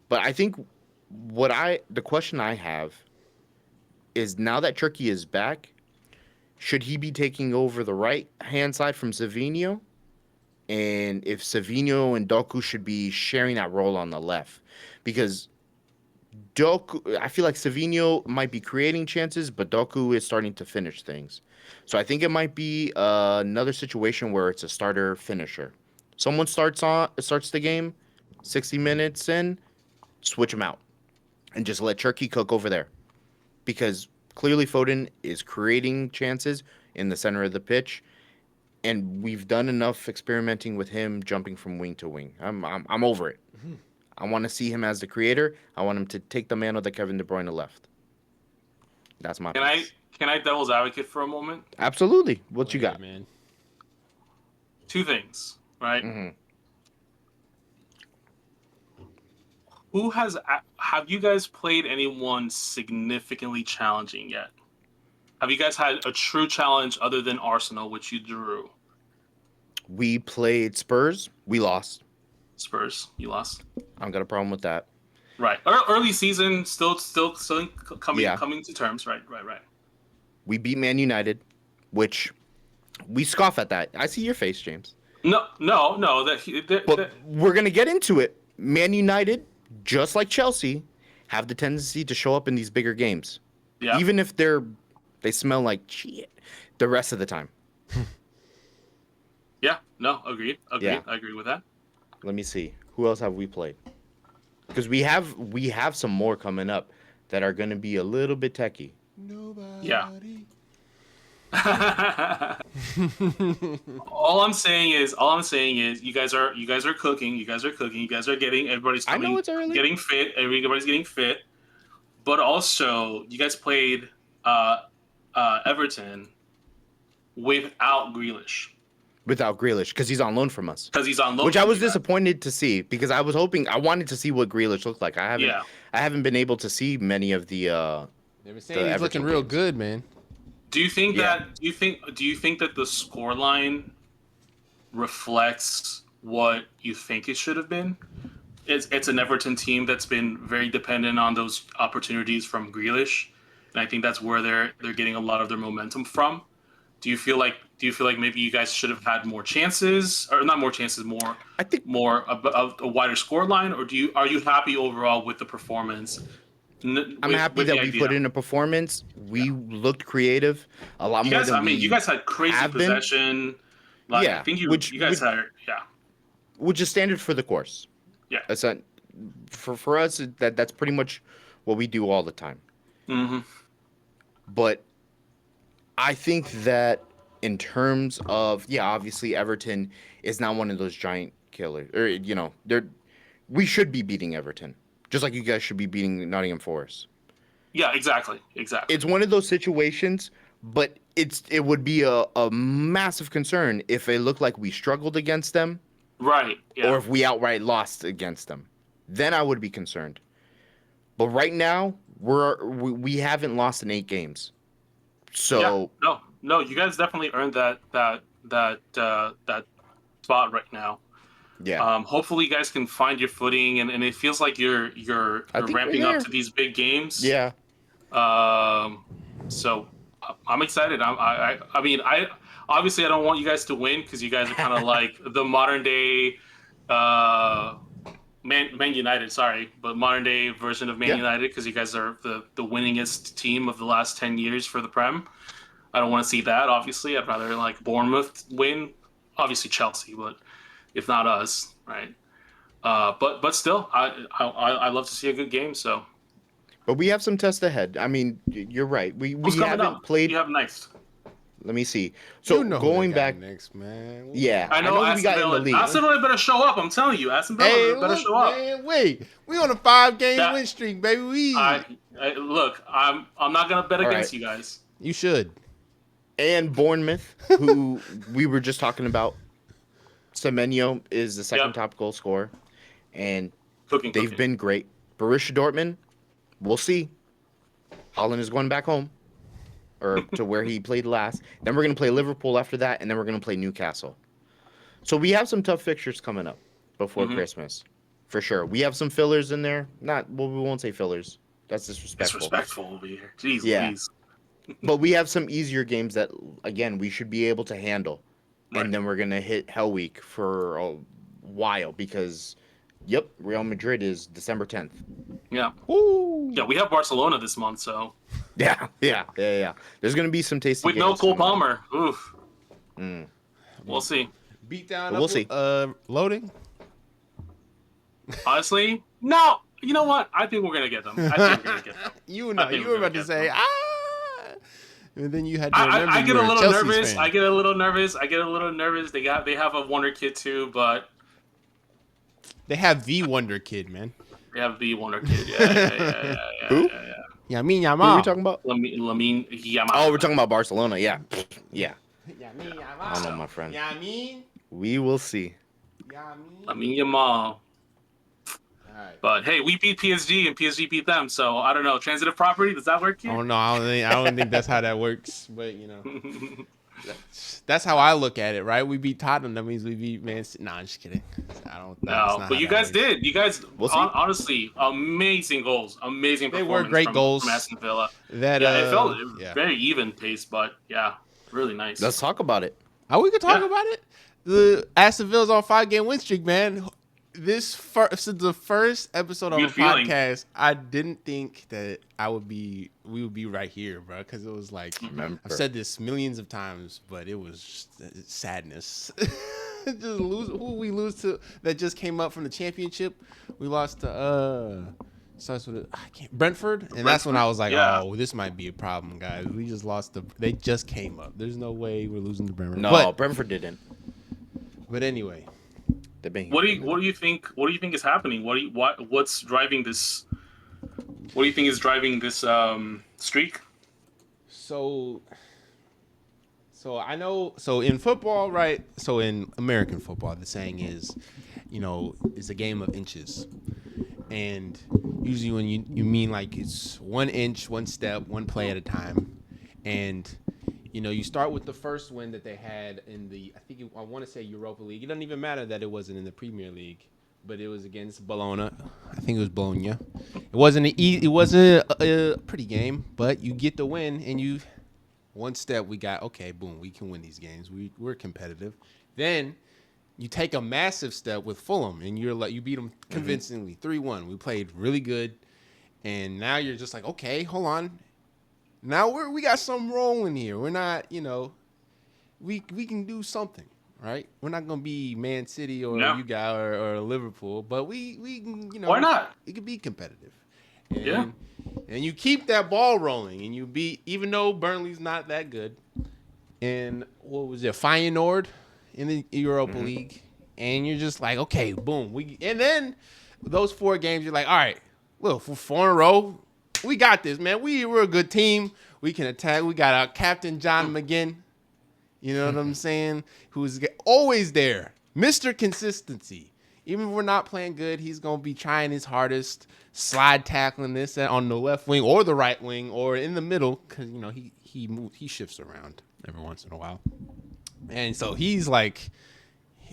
Speaker 2: But I think the question I have is, now that Turkey is back, should he be taking over the right hand side from Savinho? And if Savinho and Doku should be sharing that role on the left? Because Doku, I feel like Savinho might be creating chances, but Doku is starting to finish things. So I think it might be another situation where it's a starter finisher. Someone starts the game, 60 minutes in, switch him out, and just let Turkey cook over there. Because clearly Foden is creating chances in the center of the pitch, and we've done enough experimenting with him jumping from wing to wing. I'm over it. Mm-hmm. I want to see him as the creator. I want him to take the mantle that Kevin De Bruyne left. That's my.
Speaker 3: Can I devil's advocate for a moment?
Speaker 2: Absolutely. What you got,
Speaker 1: man?
Speaker 3: Two things, right?
Speaker 2: Mm-hmm.
Speaker 3: Have you guys played anyone significantly challenging yet? Have you guys had a true challenge other than Arsenal, which you drew?
Speaker 2: We played Spurs. We lost.
Speaker 3: Spurs, you lost.
Speaker 2: I don't got a problem with that.
Speaker 3: Right. Early season, still coming to terms. Right.
Speaker 2: We beat Man United, which we scoff at that. I see your face, James.
Speaker 3: No.
Speaker 2: But we're gonna get into it. Man United, just like Chelsea, have the tendency to show up in these bigger games.
Speaker 3: Yeah.
Speaker 2: Even if they smell like shit the rest of the time.
Speaker 3: Yeah. No. Agreed.
Speaker 2: Yeah.
Speaker 3: I agree with that.
Speaker 2: Let me see. Who else have we played? Because we have some more coming up that are going to be a little bit techie.
Speaker 1: Nobody.
Speaker 3: Yeah. all I'm saying is you guys are cooking. You guys are getting, everybody's coming,
Speaker 2: I know it's early.
Speaker 3: Getting fit. Everybody's getting fit. But also, you guys played Everton without Grealish.
Speaker 2: Without Grealish, because he's on loan from us.
Speaker 3: Because he's on loan.
Speaker 2: Which I was disappointed to see, because I wanted to see what Grealish looked like. I haven't been able to see many of the.
Speaker 1: They were saying he's looking real good, man.
Speaker 3: Do you think that the scoreline reflects what you think it should have been? It's an Everton team that's been very dependent on those opportunities from Grealish, and I think that's where they're getting a lot of their momentum from. Do you feel like maybe you guys should have had more chances, or not more chances, more? I think more a wider score line, or are you happy overall with the performance?
Speaker 2: I'm happy that we put in a performance. We looked creative a lot more than
Speaker 3: you guys had crazy possession. Like,
Speaker 2: yeah,
Speaker 3: I think you guys had
Speaker 2: which is standard for the course.
Speaker 3: Yeah,
Speaker 2: that's not, for us. That's pretty much what we do all the time.
Speaker 3: Mm-hmm.
Speaker 2: But I think that in terms of obviously Everton is not one of those giant killers, or we should be beating Everton, just like you guys should be beating Nottingham Forest.
Speaker 3: Yeah, exactly.
Speaker 2: It's one of those situations, but it would be a massive concern if it looked like we struggled against them,
Speaker 3: right? Yeah.
Speaker 2: Or if we outright lost against them, then I would be concerned. But right now we haven't lost in 8 games. So
Speaker 3: no, you guys definitely earned that spot right now.
Speaker 2: Yeah.
Speaker 3: Hopefully, you guys can find your footing, and it feels like you're
Speaker 2: I think we're
Speaker 3: ramping up
Speaker 2: there.
Speaker 3: to these big games.
Speaker 2: Yeah.
Speaker 3: So I'm excited. I mean, I obviously I don't want you guys to win because you guys are kind of like the modern day Man United. Sorry, but modern day version of Man
Speaker 2: Yeah.
Speaker 3: United because you guys are the winningest team of the last 10 years for the Prem. I don't want to see that. Obviously, I'd rather like Bournemouth win. Obviously Chelsea, but if not us, right? But still, I love to see a good game. So
Speaker 2: But we have some tests ahead. I mean, you're right. We
Speaker 3: who's coming
Speaker 2: haven't
Speaker 3: up?
Speaker 2: played.
Speaker 3: You have next.
Speaker 2: Let me see. So
Speaker 1: who
Speaker 2: going
Speaker 1: they got
Speaker 2: back,
Speaker 1: next, man.
Speaker 2: yeah,
Speaker 3: I know
Speaker 2: who we got in the league.
Speaker 3: Aston Villa better show up. I'm telling you, Aston Villa
Speaker 1: Hey,
Speaker 3: better
Speaker 1: look,
Speaker 3: show up.
Speaker 1: man, wait. We on a 5-game
Speaker 3: That-
Speaker 1: win streak, baby.
Speaker 3: Look. I'm not gonna bet against
Speaker 2: right.
Speaker 3: you guys.
Speaker 1: You should.
Speaker 2: And Bournemouth, who we were just talking about. Semenyo is the second top goal scorer, and they've been great. Borussia Dortmund, we'll see. Holland is going back home, or to where he played last. Then we're going to play Liverpool after that, and then we're going to play Newcastle. So we have some tough fixtures coming up before Christmas, for sure. We have some fillers in there. We won't say fillers. That's disrespectful.
Speaker 3: Disrespectful over here. Jeez,
Speaker 2: Yeah.
Speaker 3: Please.
Speaker 2: But we have some easier games that, again, we should be able to handle.
Speaker 3: Right.
Speaker 2: And then we're going to hit Hell Week for a while because, Real Madrid is December 10th.
Speaker 3: Yeah.
Speaker 1: Ooh.
Speaker 3: Yeah, we have Barcelona this month, so.
Speaker 2: Yeah. There's going to be some tasty
Speaker 3: with
Speaker 2: games
Speaker 3: no Cole
Speaker 2: coming up.
Speaker 3: Palmer. Oof. We'll see.
Speaker 1: Beat down.
Speaker 2: We'll see.
Speaker 1: Loading.
Speaker 3: Honestly, no. You know what? I think we're gonna get them. I think we're gonna get them.
Speaker 1: You were about to say
Speaker 3: them.
Speaker 1: and then you had to remember
Speaker 3: I get
Speaker 1: you
Speaker 3: a
Speaker 1: were
Speaker 3: little
Speaker 1: Chelsea's
Speaker 3: nervous.
Speaker 1: fan.
Speaker 3: I get a little nervous. They have a wonder kid too, but
Speaker 1: They have the Wonder Kid, man.
Speaker 3: they have the wonder kid. Yeah.
Speaker 2: Who?
Speaker 1: Yamin
Speaker 2: Who are
Speaker 1: Yamal.
Speaker 2: we talking about?
Speaker 3: Lamine Yamal.
Speaker 2: Oh, we're talking about Barcelona. Yeah.
Speaker 1: Yamin Yamal.
Speaker 2: I don't know, my friend.
Speaker 1: Yamin.
Speaker 2: We will see.
Speaker 3: Lamine Yamal.
Speaker 1: Right.
Speaker 3: But hey, we beat PSG and PSG beat them, so I don't know. Transitive property, does that work here?
Speaker 1: Oh no, I don't think that's how that works. But that's how I look at it, right? We beat Tottenham, that means we beat Man City. No, I'm just kidding.
Speaker 3: No, but you guys did. You guys, honestly, amazing goals, amazing performance.
Speaker 1: They were great goals
Speaker 3: from Aston Villa.
Speaker 1: That
Speaker 3: it felt very even pace, but really nice.
Speaker 2: Let's talk about it.
Speaker 1: We could talk about it. The Aston Villa's on 5-game win streak, man. Since the first episode of the podcast, I didn't think that we would be right here, bro. Because it was like, I've said this millions of times, but it was just sadness. Who we lose to that just came up from the championship? We lost to Brentford, and that's when I was like, oh, this might be a problem, guys. We just lost they just came up. There's no way we're losing to Brentford.
Speaker 2: No, Brentford didn't.
Speaker 1: But anyway.
Speaker 3: What do you think is happening? What's driving this? What do you think is driving this streak?
Speaker 1: So I know. So in football, right? So in American football, the saying is, it's a game of inches, and usually when you mean like it's 1 inch, 1 step, 1 play at a time, and you start with the first win that they had in I want to say Europa League. It doesn't even matter that it wasn't in the Premier League, but it was against Bologna. I think it was Bologna. It wasn't a pretty game, but you get the win, and one step we got. Okay, boom, we can win these games. We're competitive. Then you take a massive step with Fulham, and you beat them convincingly, 3-1. We played really good, and now you're just like, okay, hold on. Now we got something rolling here. We're not, we can do something, right? We're not gonna be Man City or you guys or Liverpool, but we can,
Speaker 3: why not?
Speaker 1: It could be competitive. And you keep that ball rolling, and you beat, even though Burnley's not that good. And what was it, Feyenoord in the Europa League, and you're just like, okay, boom, and then those 4 games, you're like, all right, look, for 4 in a row. We got this, man. We're a good team. We can attack. We got our captain, John McGinn. You know what I'm saying? Who's always there. Mr. Consistency. Even if we're not playing good, he's going to be trying his hardest, slide tackling this on the left wing or the right wing or in the middle because, he shifts around every once in a while. And so he's like,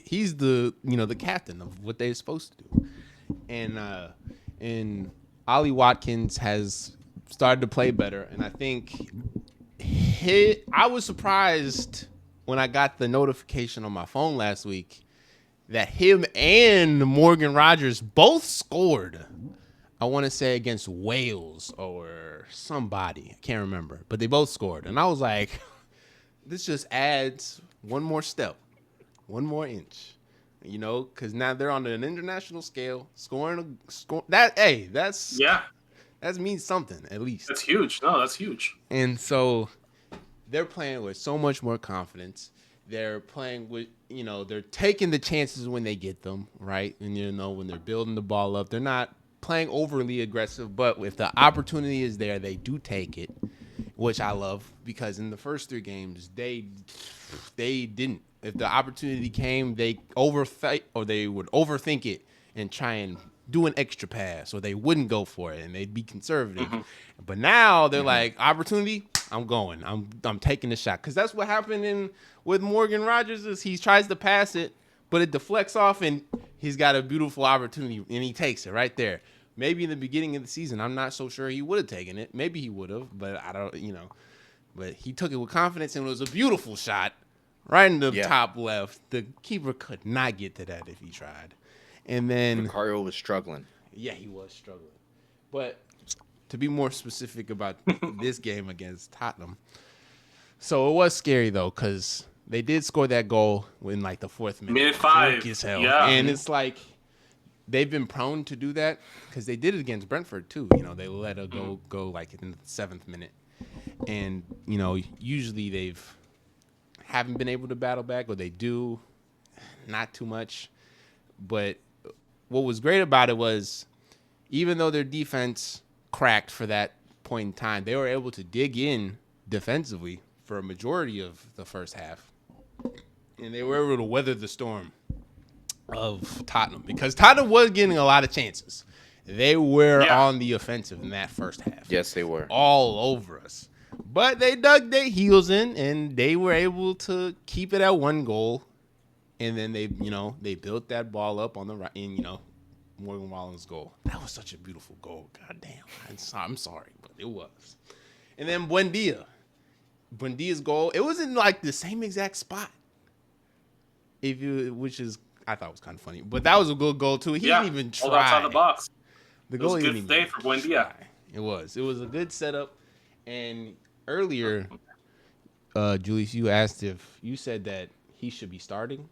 Speaker 1: he's the the captain of what they're supposed to do, and Ollie Watkins has started to play better, and I think I was surprised when I got the notification on my phone last week that him and Morgan Rogers both scored. I want to say against Wales or somebody. I can't remember. But they both scored. And I was like, this just adds one more step, one more inch. Because now they're on an international scale, scoring that. Hey, that means something at least.
Speaker 3: That's huge. No, that's huge.
Speaker 1: And so they're playing with so much more confidence. They're playing with, they're taking the chances when they get them, right? And, when they're building the ball up, they're not playing overly aggressive, but if the opportunity is there, they do take it, which I love, because in the first 3 games, they didn't. If the opportunity came, they they would overthink it and try and do an extra pass, or they wouldn't go for it and they'd be conservative. Mm-hmm. But now they're like, opportunity, I'm going. I'm taking the shot. Because that's what happened with Morgan Rogers is he tries to pass it, but it deflects off and he's got a beautiful opportunity and he takes it right there. Maybe in the beginning of the season, I'm not so sure he would have taken it. Maybe he would have, but I don't, But he took it with confidence and it was a beautiful shot right in the top left. The keeper could not get to that if he tried. And then
Speaker 2: Vicario was struggling.
Speaker 1: Yeah, he was struggling. But to be more specific about this game against Tottenham, so it was scary though, because they did score that goal in like the 4th minute.
Speaker 3: Minute 5.
Speaker 1: Yeah. And it's like they've been prone to do that because they did it against Brentford too. They let a goal go like in the 7th minute. And, usually they've haven't been able to battle back, or they do, not too much. But what was great about it was, even though their defense cracked for that point in time, they were able to dig in defensively for a majority of the first half. And they were able to weather the storm of Tottenham, because Tottenham was getting a lot of chances. They were on the offensive in that first half.
Speaker 2: Yes, they were.
Speaker 1: All over us. But they dug their heels in, and they were able to keep it at 1 goal. And then they built that ball up on the right, and, Morgan Wallen's goal. That was such a beautiful goal. God damn. I'm sorry, but it was. And then Buendia's goal, it was in like the same exact spot. Which is, I thought was kind of funny. But that was a good goal too. He didn't even try.
Speaker 3: Outside the box.
Speaker 1: The goal
Speaker 3: was a good day for Buendia.
Speaker 1: It was. It was a good setup. And earlier, Julius, you said that he should be starting.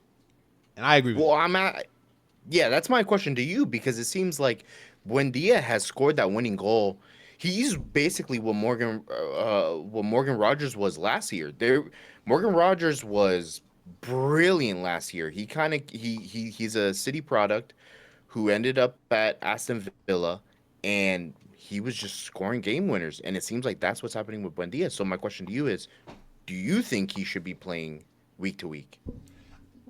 Speaker 1: And I agree with you.
Speaker 2: Yeah, that's my question to you, because it seems like Buendia has scored that winning goal. He's basically what Morgan Rogers was last year. Morgan Rogers was brilliant last year. He's a City product who ended up at Aston Villa, and he was just scoring game winners. And it seems like that's what's happening with Buendia. So my question to you is, do you think he should be playing week to week?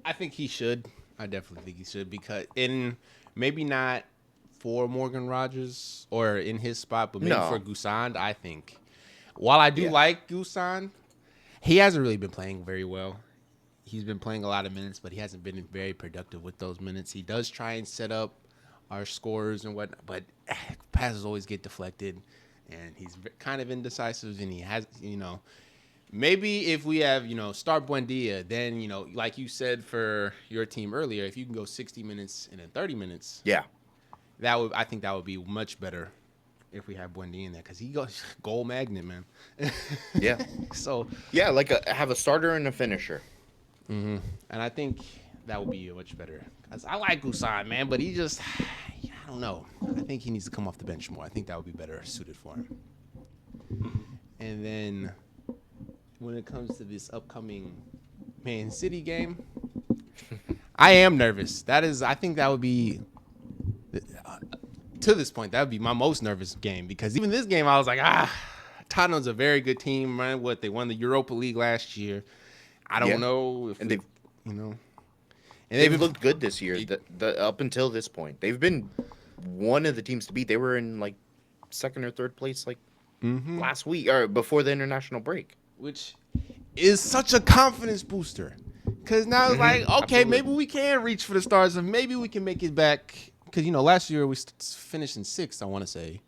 Speaker 1: I think he should. I definitely think he should, because maybe not for Morgan Rogers or in his spot, but maybe for Gusand, I think. While I do like Gusand, he hasn't really been playing very well. He's been playing a lot of minutes, but he hasn't been very productive with those minutes. He does try and set up our scores and whatnot, but passes always get deflected, and he's kind of indecisive, and he has, maybe if we have, start Buendia, then, like you said for your team earlier, if you can go 60 minutes and then 30 minutes.
Speaker 2: Yeah.
Speaker 1: I think that would be much better if we have Buendia in there, because he goes goal magnet, man.
Speaker 2: Yeah.
Speaker 1: So. Yeah,
Speaker 2: have a starter and a finisher.
Speaker 1: Mm-hmm. And I think that would be much better. I like Gusand, man, but he just, I don't know. I think he needs to come off the bench more. I think that would be better suited for him. And then when it comes to this upcoming Man City game, I am nervous. I think that would be, to this point, that would be my most nervous game, because even this game, I was like, Tottenham's a very good team, right? They won the Europa League last year. I don't know if
Speaker 2: they've looked good this year. Up until this point, they've been one of the teams to beat. They were in like 2nd or 3rd place last week or before the international break,
Speaker 1: which is such a confidence booster, Because now it's like, okay, maybe we can reach for the stars and maybe we can make it back. Because, last year we finished in 6th, I want to say.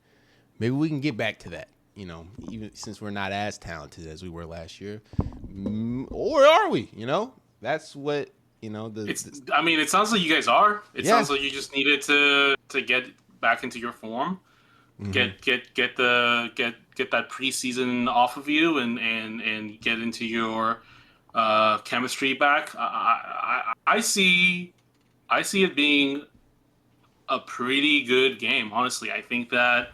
Speaker 1: Maybe we can get back to that, even since we're not as talented as we were last year. Or are we, That's what,
Speaker 3: it sounds like you guys are. It sounds like you just needed to get back into your form. Get that preseason off of you and get into your chemistry back. I see it being a pretty good game. Honestly, I think that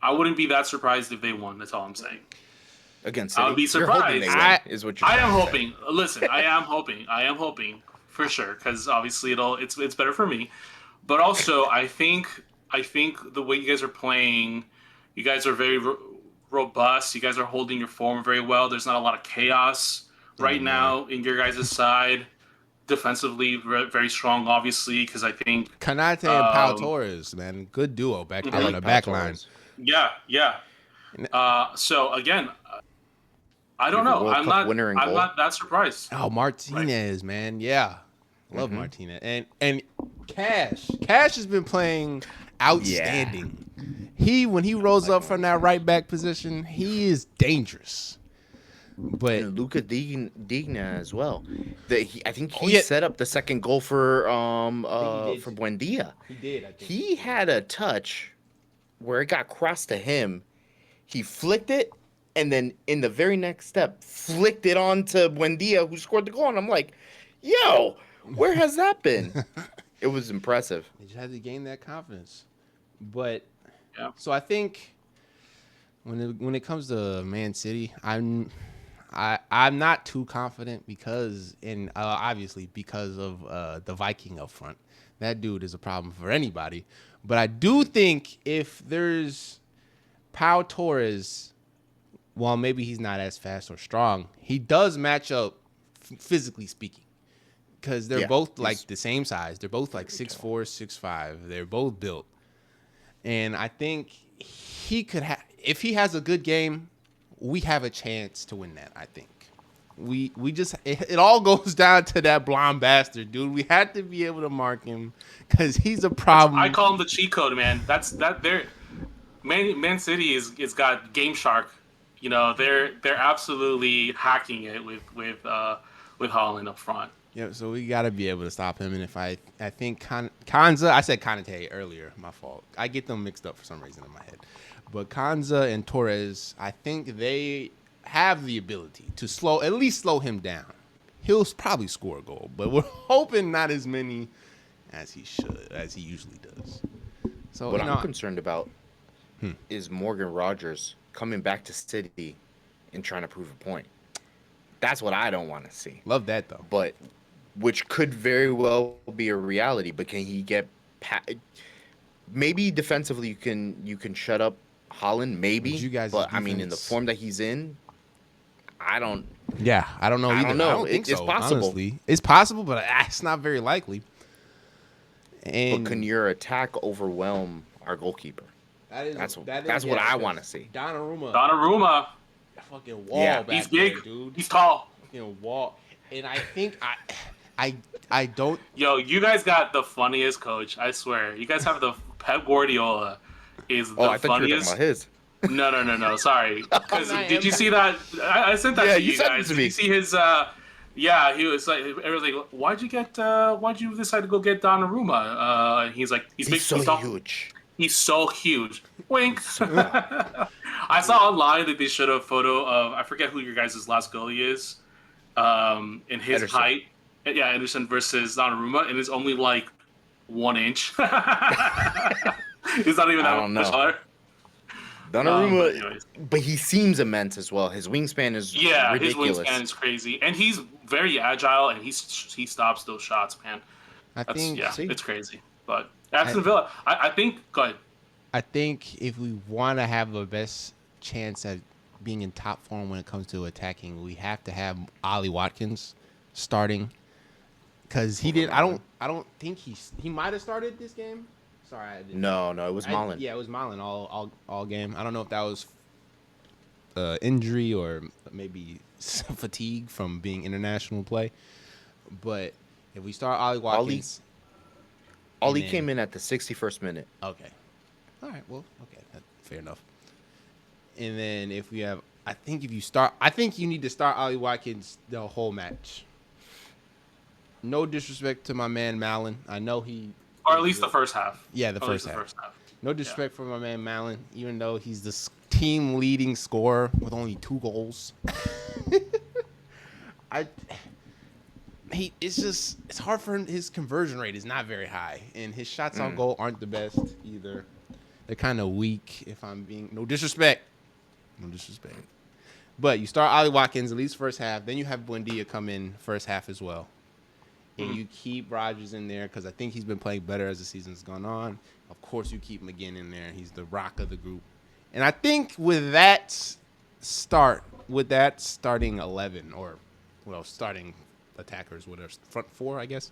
Speaker 3: I wouldn't be that surprised if they won. That's all I'm saying.
Speaker 2: Against City.
Speaker 3: I would be surprised.
Speaker 2: Is what you're
Speaker 3: I am hoping. Listen, I am hoping for sure because obviously it's better for me. But also, I think the way you guys are playing, you guys are very robust. You guys are holding your form very well. There's not a lot of chaos right now in your guys' side. Defensively, very strong, obviously, because I think
Speaker 1: Kanate and Pau Torres, man, good duo back there on the back line.
Speaker 3: Yeah. So again, I don't know. I'm not that surprised.
Speaker 1: Oh, Martinez, man, yeah. Love Martinez and Cash. Cash has been playing outstanding. When he rolls up from that right back position, he is dangerous. But
Speaker 2: and Luca Digna as well. I think he set up the second goal for Buendia.
Speaker 1: He did. I think.
Speaker 2: He had a touch where it got crossed to him. He flicked it, and then in the very next step, flicked it on to Buendia, who scored the goal. And I'm like, yo. Where has that been? It was impressive.
Speaker 1: They just had to gain that confidence. But so I think when it comes to Man City, I'm not too confident because obviously because of the Viking up front. That dude is a problem for anybody. But I do think if there's Pau Torres, while maybe he's not as fast or strong, he does match up physically speaking. Because they're both like the same size. They're both like 6'4", 6'5". They're both built. And I think he could have, if he has a good game, we have a chance to win that, I think. We just, it all goes down to that blonde bastard, dude. We had to be able to mark him because he's a problem.
Speaker 3: I call him the cheat code, man. Man City is got Game Shark. They're absolutely hacking it with Haaland up front.
Speaker 1: Yeah, so we got to be able to stop him. And if I think Kanza, I said Kanate earlier, my fault. I get them mixed up for some reason in my head. But Kanza and Torres, I think they have the ability to at least slow him down. He'll probably score a goal, but we're hoping not as many as he usually does. So
Speaker 2: what I'm concerned about is Morgan Rogers coming back to City and trying to prove a point. That's what I don't want to see.
Speaker 1: Love that though.
Speaker 2: But which could very well be a reality. But can he get? Maybe defensively you can shut up Haaland. Maybe. But I mean, in the form that he's in, I don't.
Speaker 1: Yeah, I don't know either. I don't think
Speaker 2: it's
Speaker 1: so,
Speaker 2: possible.
Speaker 1: Honestly. It's possible, but it's not very likely.
Speaker 2: But can your attack overwhelm our goalkeeper? That's what I want to see.
Speaker 3: Donnarumma.
Speaker 1: Fucking wall back
Speaker 3: he's big,
Speaker 1: there, dude.
Speaker 3: He's tall.
Speaker 1: Fucking wall. And I think I don't.
Speaker 3: Yo, you guys got the funniest coach. I swear. You guys have the Pep Guardiola is the
Speaker 2: I
Speaker 3: funniest.
Speaker 2: thought you were talking about his.
Speaker 3: No. Sorry. Because did you see that? I sent that to you guys. Did you see his? He was like, everyone's like, why'd you decide to go get Donnarumma? He's like, he's
Speaker 2: so huge.
Speaker 3: He's so huge. Wink. I saw online that they showed a photo of, I forget who your guys' last goalie is, in his
Speaker 2: Ederson.
Speaker 3: height. Yeah, Anderson versus Donnarumma, and it's only like 1 inch. He's not even that much taller.
Speaker 2: Donnarumma, but he seems immense as well. His wingspan is ridiculous.
Speaker 3: His wingspan is crazy, and he's very agile, and he stops those shots, man. It's crazy. But Aston Villa, I think. Go ahead.
Speaker 1: I think if we want to have the best chance at being in top form when it comes to attacking, we have to have Ollie Watkins starting because he did. I don't think he might have started this game. Sorry, I didn't.
Speaker 2: No, it was Malen.
Speaker 1: Yeah, it was Malen all game. I don't know if that was injury or maybe fatigue from being international play. But if we start Ollie Watkins,
Speaker 2: Ollie came in at the 61st minute.
Speaker 1: Okay. All right. Well, okay, fair enough. And then if we have, I think you need to start Ollie Watkins the whole match. No disrespect to my man Mallon. I know he,
Speaker 3: or at least the first half.
Speaker 1: Yeah, the first half. No disrespect for my man Mallon, even though he's the team leading scorer with only 2 goals. It's hard for him. His conversion rate is not very high, and his shots on goal aren't the best either. They're kind of weak. If I'm being no disrespect. But you start Ollie Watkins at least first half, then you have Buendia come in first half as well, and you keep Rodgers in there because I think he's been playing better as the season's gone on. Of course, you keep McGinn in there. He's the rock of the group, and I think with that starting 11 or starting attackers, whatever, front 4, I guess,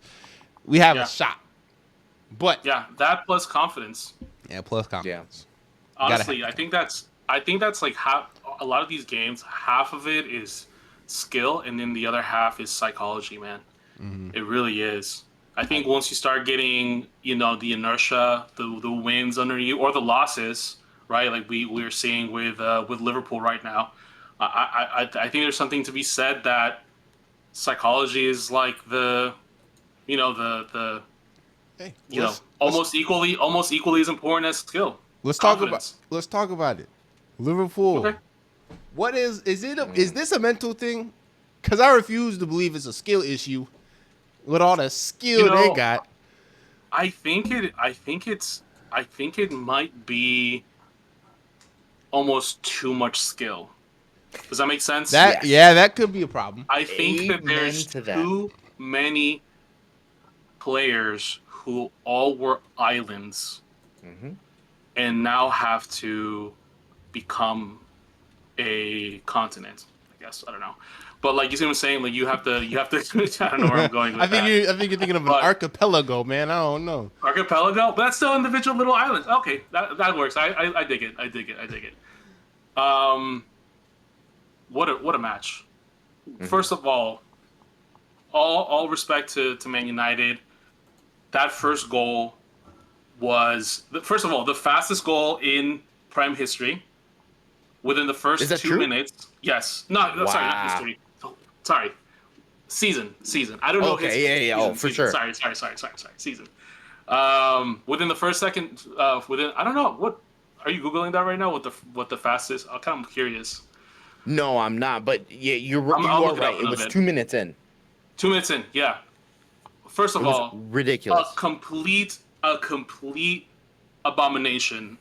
Speaker 1: we have a shot. But
Speaker 3: that plus confidence.
Speaker 1: Yeah, plus confidence.
Speaker 3: Yeah. Honestly, I think that's like half. A lot of these games, half of it is skill, and then the other half is psychology, man. Mm-hmm. It really is. I think once you start getting, the inertia, the wins under you, or the losses, right? Like we're seeing with Liverpool right now. I think there's something to be said that psychology is like almost equally as important as skill.
Speaker 1: Let's talk about it. Liverpool. Okay. What is this a mental thing? Because I refuse to believe it's a skill issue with all the skill they got.
Speaker 3: I think it might be almost too much skill. Does that make sense?
Speaker 1: That could be a problem.
Speaker 3: I think that there's too many players who all were islands and now have to become a continent, I guess. I don't know. But like you see what I'm saying? Like you have to I don't know where I'm going with that.
Speaker 1: I think you're thinking of an archipelago, man. I don't know.
Speaker 3: Archipelago? But that's still individual little islands. Okay, that works. I dig it. What a match. First of all respect to Man United. That first goal was the fastest goal in Prem history. Within the first 2 minutes. Yes. Sorry, not history. Sorry. Season. I don't know.
Speaker 2: Okay, season, for sure.
Speaker 3: Sorry. Season. Within the first second, I don't know, what are you Googling that right now? What the fastest? I'm kind of curious.
Speaker 2: No, I'm not. But yeah, you are right. It was 2 minutes in.
Speaker 3: 2 minutes in. Yeah. First of all,
Speaker 2: ridiculous.
Speaker 3: A complete abomination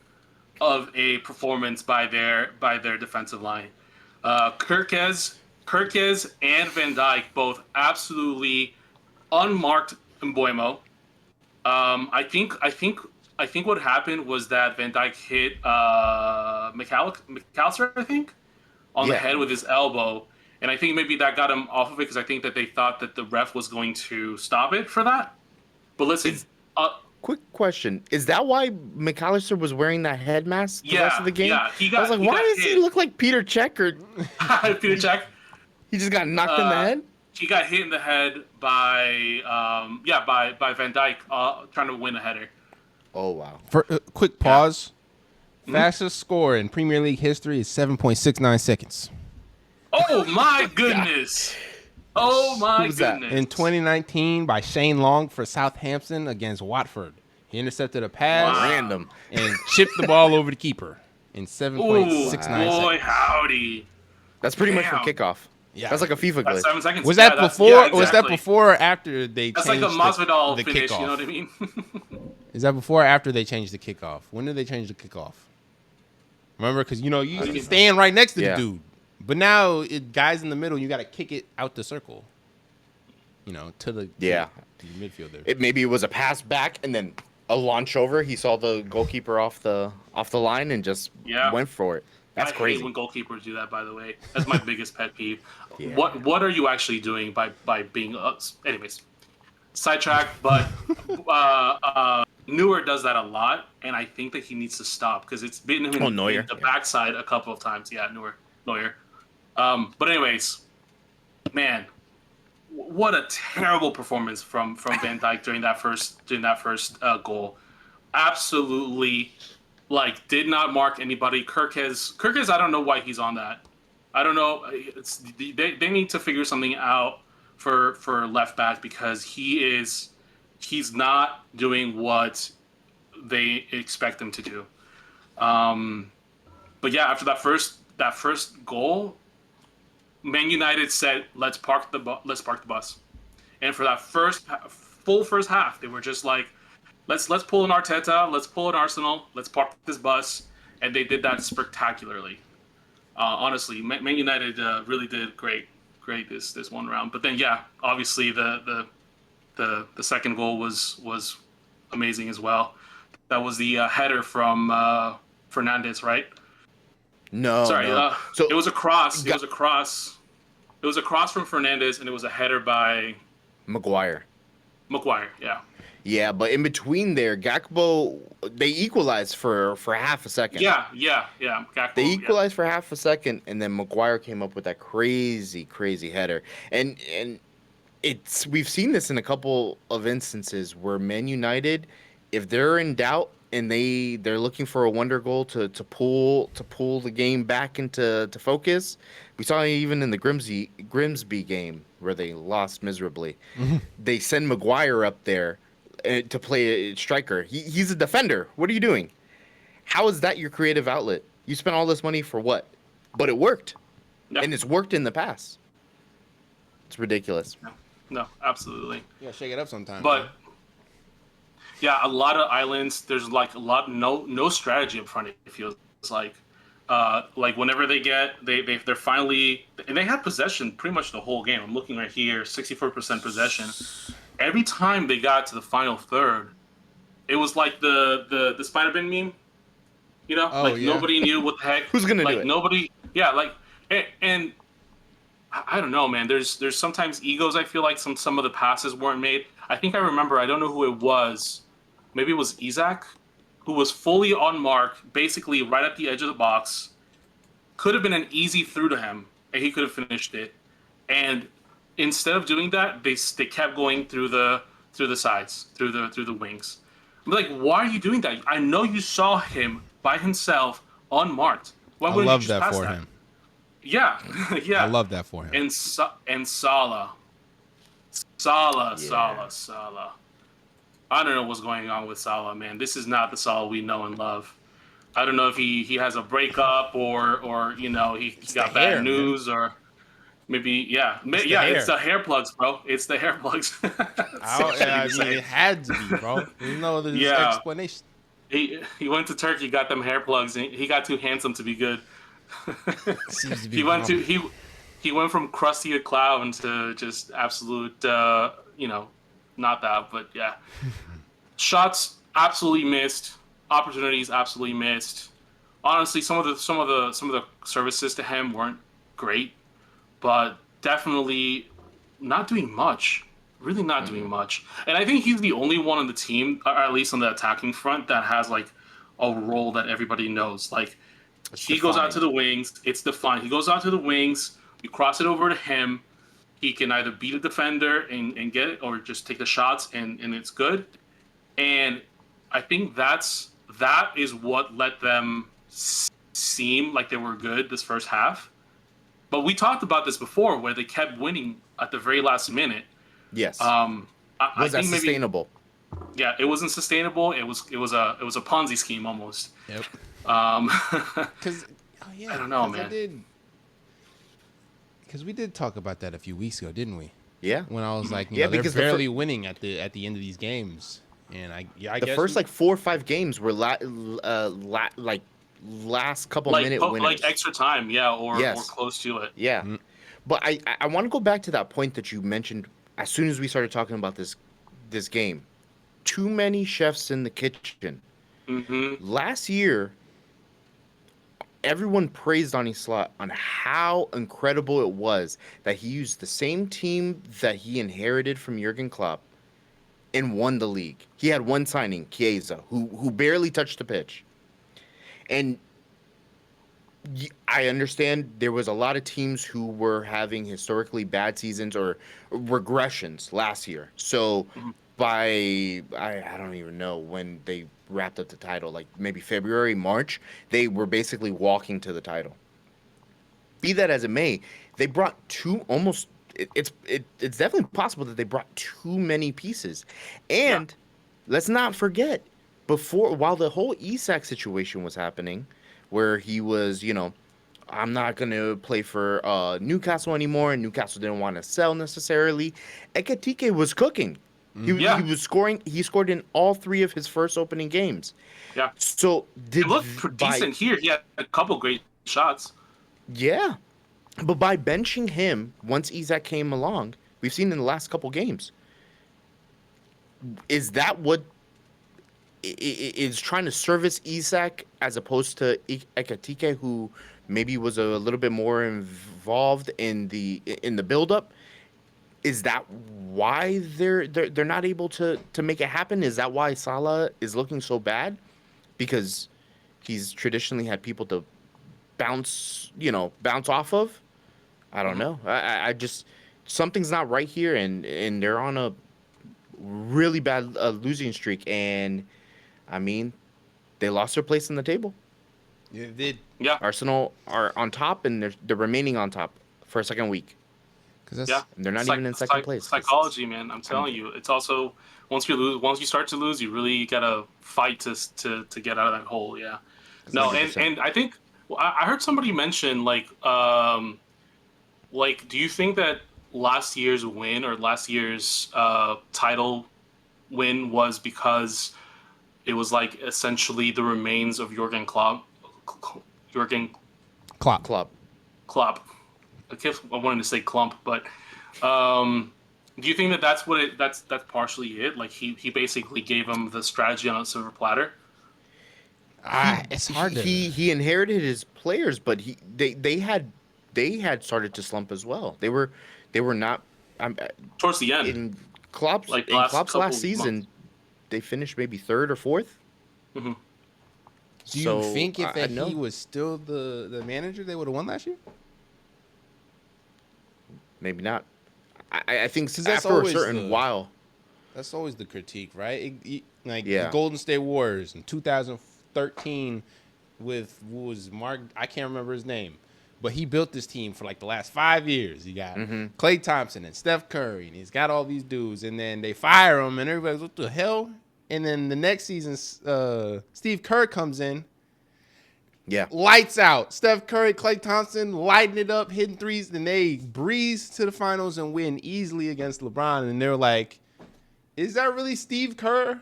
Speaker 3: of a performance by their defensive line. Kirkes and Van Dijk both absolutely unmarked Mbuemo. I think what happened was that Van Dijk hit McAllister, I think, on the head with his elbow, and I think maybe that got him off of it because I think that they thought that the ref was going to stop it for that. But listen.
Speaker 2: Quick question. Is that why McAllister was wearing that head mask the rest of the game?
Speaker 3: Yeah,
Speaker 2: I was like, why does he look like Peter Cech?
Speaker 3: Peter Cech?
Speaker 2: He just got knocked in the head?
Speaker 3: He got hit in the head by Van Dijk trying to win a header.
Speaker 2: Oh, wow.
Speaker 1: For quick pause. Yeah. Fastest score in Premier League history is 7.69 seconds.
Speaker 3: Oh, my goodness. Oh, my goodness.
Speaker 1: In 2019 by Shane Long for Southampton against Watford. He intercepted a pass.
Speaker 2: Random.
Speaker 1: And chipped the ball over the keeper in 7.69 seconds.
Speaker 3: Boy, howdy.
Speaker 2: That's pretty much for kickoff. Yeah. That's like a FIFA glitch.
Speaker 3: 7 seconds.
Speaker 1: Was that before? Exactly. Was that before or after they changed
Speaker 3: the kickoff? That's like a Masvidal
Speaker 1: the
Speaker 3: finish,
Speaker 1: kickoff?
Speaker 3: You know what I mean?
Speaker 1: Is that before or after they changed the kickoff? When did they change the kickoff? Remember, because you stand right next to the dude. But now, guys in the middle, you got to kick it out the circle. To the midfielder.
Speaker 2: Maybe it was a pass back and then a launch over. He saw the goalkeeper off the line and just went for it. That's crazy. I hate
Speaker 3: when goalkeepers do that. By the way, that's my biggest pet peeve. Yeah. What are you actually doing by being? Anyways, sidetrack. But Neuer does that a lot, and I think that he needs to stop because it's bitten him in the backside a couple of times. Yeah, Neuer. But anyways, man, what a terrible performance from Van Dijk during that first goal. Absolutely, like, did not mark anybody. Kirk has I don't know why he's on that. I don't know. They need to figure something out for left back, because he's not doing what they expect him to do. But yeah, after that first goal, Man United said, "Let's park the bus." And for that full first half, they were just like, "Let's pull an Arteta, let's pull an Arsenal, let's park this bus," and they did that spectacularly. Honestly, Man United really did great this one round. But then, yeah, obviously the second goal was amazing as well. That was the header from Fernandez, right?
Speaker 2: No,
Speaker 3: Sorry,
Speaker 2: no. So
Speaker 3: it was a cross. It was a cross. It was a cross from Fernandez, and it was a header by
Speaker 2: Maguire.
Speaker 3: Yeah.
Speaker 2: Yeah, but in between there, Gakpo, they equalized for half a second.
Speaker 3: Yeah. Gakpo,
Speaker 2: they equalized for half a second, and then Maguire came up with that crazy header. And we've seen this in a couple of instances where Man United, if they're in doubt and they're looking for a wonder goal to pull the game back into focus. We saw it even in the Grimsby game where they lost miserably.
Speaker 1: Mm-hmm.
Speaker 2: They send Maguire up there to play a striker. He's a defender. What are you doing? How is that your creative outlet? You spent all this money for what? But it worked.
Speaker 3: Yeah.
Speaker 2: And it's worked in the past. It's ridiculous.
Speaker 3: No, absolutely.
Speaker 1: Yeah, shake it up sometime.
Speaker 3: But yeah, a lot of islands. There's like no strategy up front. It feels like whenever they're finally, and they had possession pretty much the whole game. I'm looking right here, 64% possession. Every time they got to the final third, it was like the Spider-Man meme. You know, nobody knew what the heck.
Speaker 2: Who's gonna do it?
Speaker 3: Nobody. Yeah, and I don't know, man. There's sometimes egos. I feel like some of the passes weren't made. I think I remember. I don't know who it was. Maybe it was Isak, who was fully on mark, basically right at the edge of the box. Could have been an easy through to him, and he could have finished it. And instead of doing that, they kept going through the sides, through the wings. I'm like, why are you doing that? I know you saw him by himself, unmarked. Why wouldn't you just pass that? Yeah, yeah.
Speaker 1: I love that for him.
Speaker 3: And Salah. I don't know what's going on with Salah, man. This is not the Salah we know and love. I don't know if he has a breakup or he got bad news, man. Or maybe it's the hair plugs, bro. It's the hair plugs.
Speaker 1: I mean, it had to be, bro. There's no other explanation.
Speaker 3: He went to Turkey, got them hair plugs, and he got too handsome to be good.
Speaker 1: Seems to be
Speaker 3: he went from crusty to clown to just absolute not that, but yeah. Shots absolutely missed, opportunities absolutely missed. Honestly, some of the services to him weren't great, but definitely not doing much. Really not doing much. And I think he's the only one on the team, or at least on the attacking front, that has like a role that everybody knows. Like, he goes out to the wings. It's defined. He goes out to the wings. You cross it over to him. He can either beat a defender and get it, or just take the shots, and it's good. And I think that is what let them seem like they were good this first half. But we talked about this before, where they kept winning at the very last minute.
Speaker 2: Yes.
Speaker 3: Was
Speaker 2: that sustainable?
Speaker 3: Yeah, it wasn't sustainable. It was a Ponzi scheme almost.
Speaker 1: Yep.
Speaker 3: Because I don't know, man.
Speaker 1: Because we did talk about that a few weeks ago, didn't we?
Speaker 2: Yeah.
Speaker 1: When I was like, they're barely winning at the end of these games, and I guess the
Speaker 2: first 4 or 5 games were last couple minute winners,
Speaker 3: like extra time, or close to it.
Speaker 2: Yeah. Mm-hmm. But I want to go back to that point that you mentioned as soon as we started talking about this game. Too many chefs in the kitchen.
Speaker 3: Mm-hmm.
Speaker 2: Last year, everyone praised Arne Slot on how incredible it was that he used the same team that he inherited from Jurgen Klopp and won the league. He had one signing, Chiesa, who barely touched the pitch. And I understand there was a lot of teams who were having historically bad seasons or regressions last year. So
Speaker 3: Mhm.
Speaker 2: I don't even know when they wrapped up the title, like maybe February, March, they were basically walking to the title. Be that as it may, they brought two almost. It's definitely possible that they brought too many pieces,
Speaker 3: Yeah.
Speaker 2: and let's not forget before while the whole Isak situation was happening, where he was I'm not gonna play for Newcastle anymore, and Newcastle didn't want to sell necessarily. Ekatike was cooking. He
Speaker 3: Yeah.
Speaker 2: was scoring. He scored in all three of his first opening games.
Speaker 3: Yeah.
Speaker 2: So
Speaker 3: It looked pretty
Speaker 2: by
Speaker 3: decent here. He had a couple great shots.
Speaker 2: yeah, but by benching him once Isak came along, we've seen in the last couple games. Is that what is trying to service Isak as opposed to Ekatike, who maybe was a little bit more involved in the buildup? Is that why they're not able to make it happen? Is that why Salah is looking so bad? Because he's traditionally had people to bounce off of. I don't
Speaker 3: Mhm.
Speaker 2: know. I just something's not right here, and they're on a really bad losing streak. And I mean, they lost their place in the table.
Speaker 1: Yeah, they did.
Speaker 3: Yeah.
Speaker 2: Arsenal are on top, and they're remaining on top for a second week.
Speaker 1: Because
Speaker 3: Yeah.
Speaker 1: that's
Speaker 2: And they're not even in second place.
Speaker 3: Psychology, man. I'm telling you, it's also once you start to lose, you really gotta fight to get out of that hole. Yeah. No, and
Speaker 2: 100%.
Speaker 3: I think well, I heard somebody mention like do you think that last year's win or last year's title win was because it was like essentially the remains of Jurgen
Speaker 1: Klopp.
Speaker 2: Club.
Speaker 3: Klopp. I wanted to say Klump, but um, do you think that that's partially it? Like he basically gave him the strategy on a silver platter.
Speaker 1: It's hard to.
Speaker 2: He inherited his players, but they had started to slump as well. They were not. Um,
Speaker 3: Towards the end,
Speaker 2: in Klopp's
Speaker 3: like the
Speaker 2: in
Speaker 3: last
Speaker 2: Klopp's last
Speaker 3: couple months.
Speaker 2: season, they finished maybe third or fourth.
Speaker 3: Hmm.
Speaker 1: Do you
Speaker 2: So
Speaker 1: think if
Speaker 2: I
Speaker 1: that he
Speaker 2: know
Speaker 1: was still the manager, they would have won last year?
Speaker 2: maybe not. I think
Speaker 1: Because that's
Speaker 2: after a
Speaker 1: always
Speaker 2: certain while,
Speaker 1: that's always the critique, right? Like the
Speaker 2: yeah.
Speaker 1: Golden State Warriors in 2013 with what was Mark? I can't remember his name, but he built this team for like the last 5 years. He got
Speaker 2: Mm-hmm.
Speaker 1: Klay Thompson and Steph Curry, and he's got all these dudes, and then they fire him, and everybody's what the hell? And then the next season, Steve Kerr comes in,
Speaker 2: Yeah.
Speaker 1: lights out. Steph Curry, Klay Thompson lighting it up, hitting threes, and they breeze to the finals and win easily against LeBron. And they're like, is that really Steve Kerr?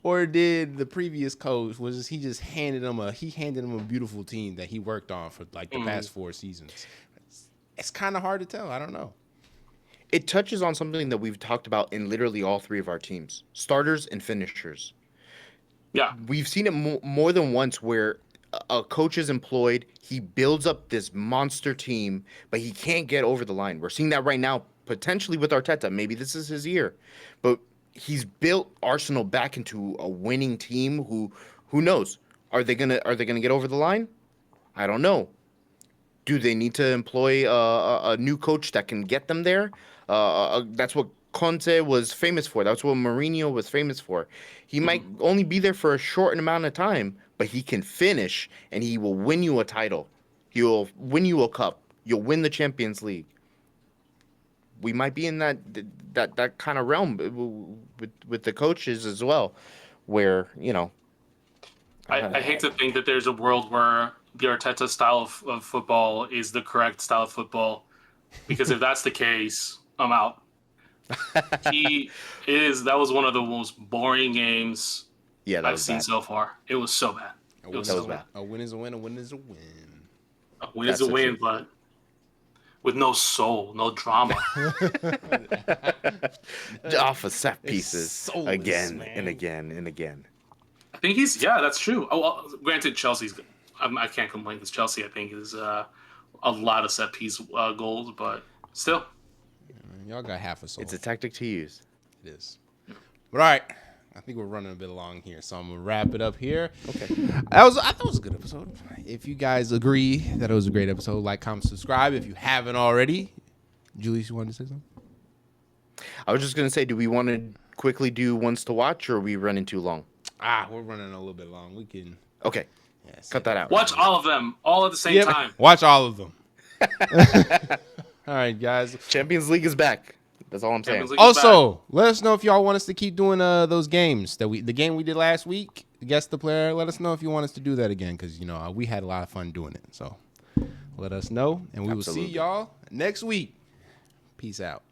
Speaker 1: Or did the previous coach he just handed him a beautiful team that he worked on for like the past 4 seasons? It's kind of hard to tell. I don't know.
Speaker 2: It touches on something that we've talked about in literally all three of our teams: starters and finishers.
Speaker 3: Yeah.
Speaker 2: We've seen it more than once where a coach is employed, he builds up this monster team, but he can't get over the line. We're seeing that right now, potentially with Arteta. Maybe this is his year, but he's built Arsenal back into a winning team. Who knows? Are they gonna get over the line? I don't know. Do they need to employ a new coach that can get them there? That's what Conte was famous for. That's what Mourinho was famous for. He might only be there for a short amount of time, but he can finish and he will win you a title. He will win you a cup. You'll win the Champions League. We might be in that kind of realm with the coaches as well, where
Speaker 3: I hate to think that there's a world where the Arteta style of football is the correct style of football, because if that's the case, I'm out. That was one of the most boring games
Speaker 2: yeah, that
Speaker 3: I've
Speaker 2: was
Speaker 3: seen
Speaker 2: bad.
Speaker 3: so far. It was so bad. It was
Speaker 2: That
Speaker 3: so
Speaker 2: was bad.
Speaker 3: bad.
Speaker 1: A win is a win. A win is a win.
Speaker 3: A win
Speaker 2: That's
Speaker 3: is a
Speaker 2: the
Speaker 3: win,
Speaker 2: truth.
Speaker 3: but with no soul, no drama.
Speaker 2: Off of set pieces
Speaker 1: soulless,
Speaker 2: again
Speaker 1: man.
Speaker 2: and again and again.
Speaker 3: I think that's true. Oh, well, granted, Chelsea's. I can't complain because Chelsea, I think, is a lot of set piece goals, but still.
Speaker 1: Y'all got half a soul.
Speaker 2: It's a tactic to use.
Speaker 1: It is. But all right, I think we're running a bit long here, so I'm gonna wrap it up here.
Speaker 2: Okay.
Speaker 1: I thought it was a good episode. If you guys agree that it was a great episode, like, comment, subscribe if you haven't already. Julius, you wanted to say something?
Speaker 2: I was just gonna say, do we want to quickly do ones to watch, or are we running too long?
Speaker 1: We're running a little bit long. We can.
Speaker 2: Okay. Cut that out.
Speaker 3: Watch all of them, all at the same time.
Speaker 1: Watch all of them. All right, guys.
Speaker 2: Champions League is back. That's all I'm saying.
Speaker 1: Also, let us know if y'all want us to keep doing those games the game we did last week. Guess the player. Let us know if you want us to do that again, because we had a lot of fun doing it. So let us know, and we will see y'all next week. Peace out.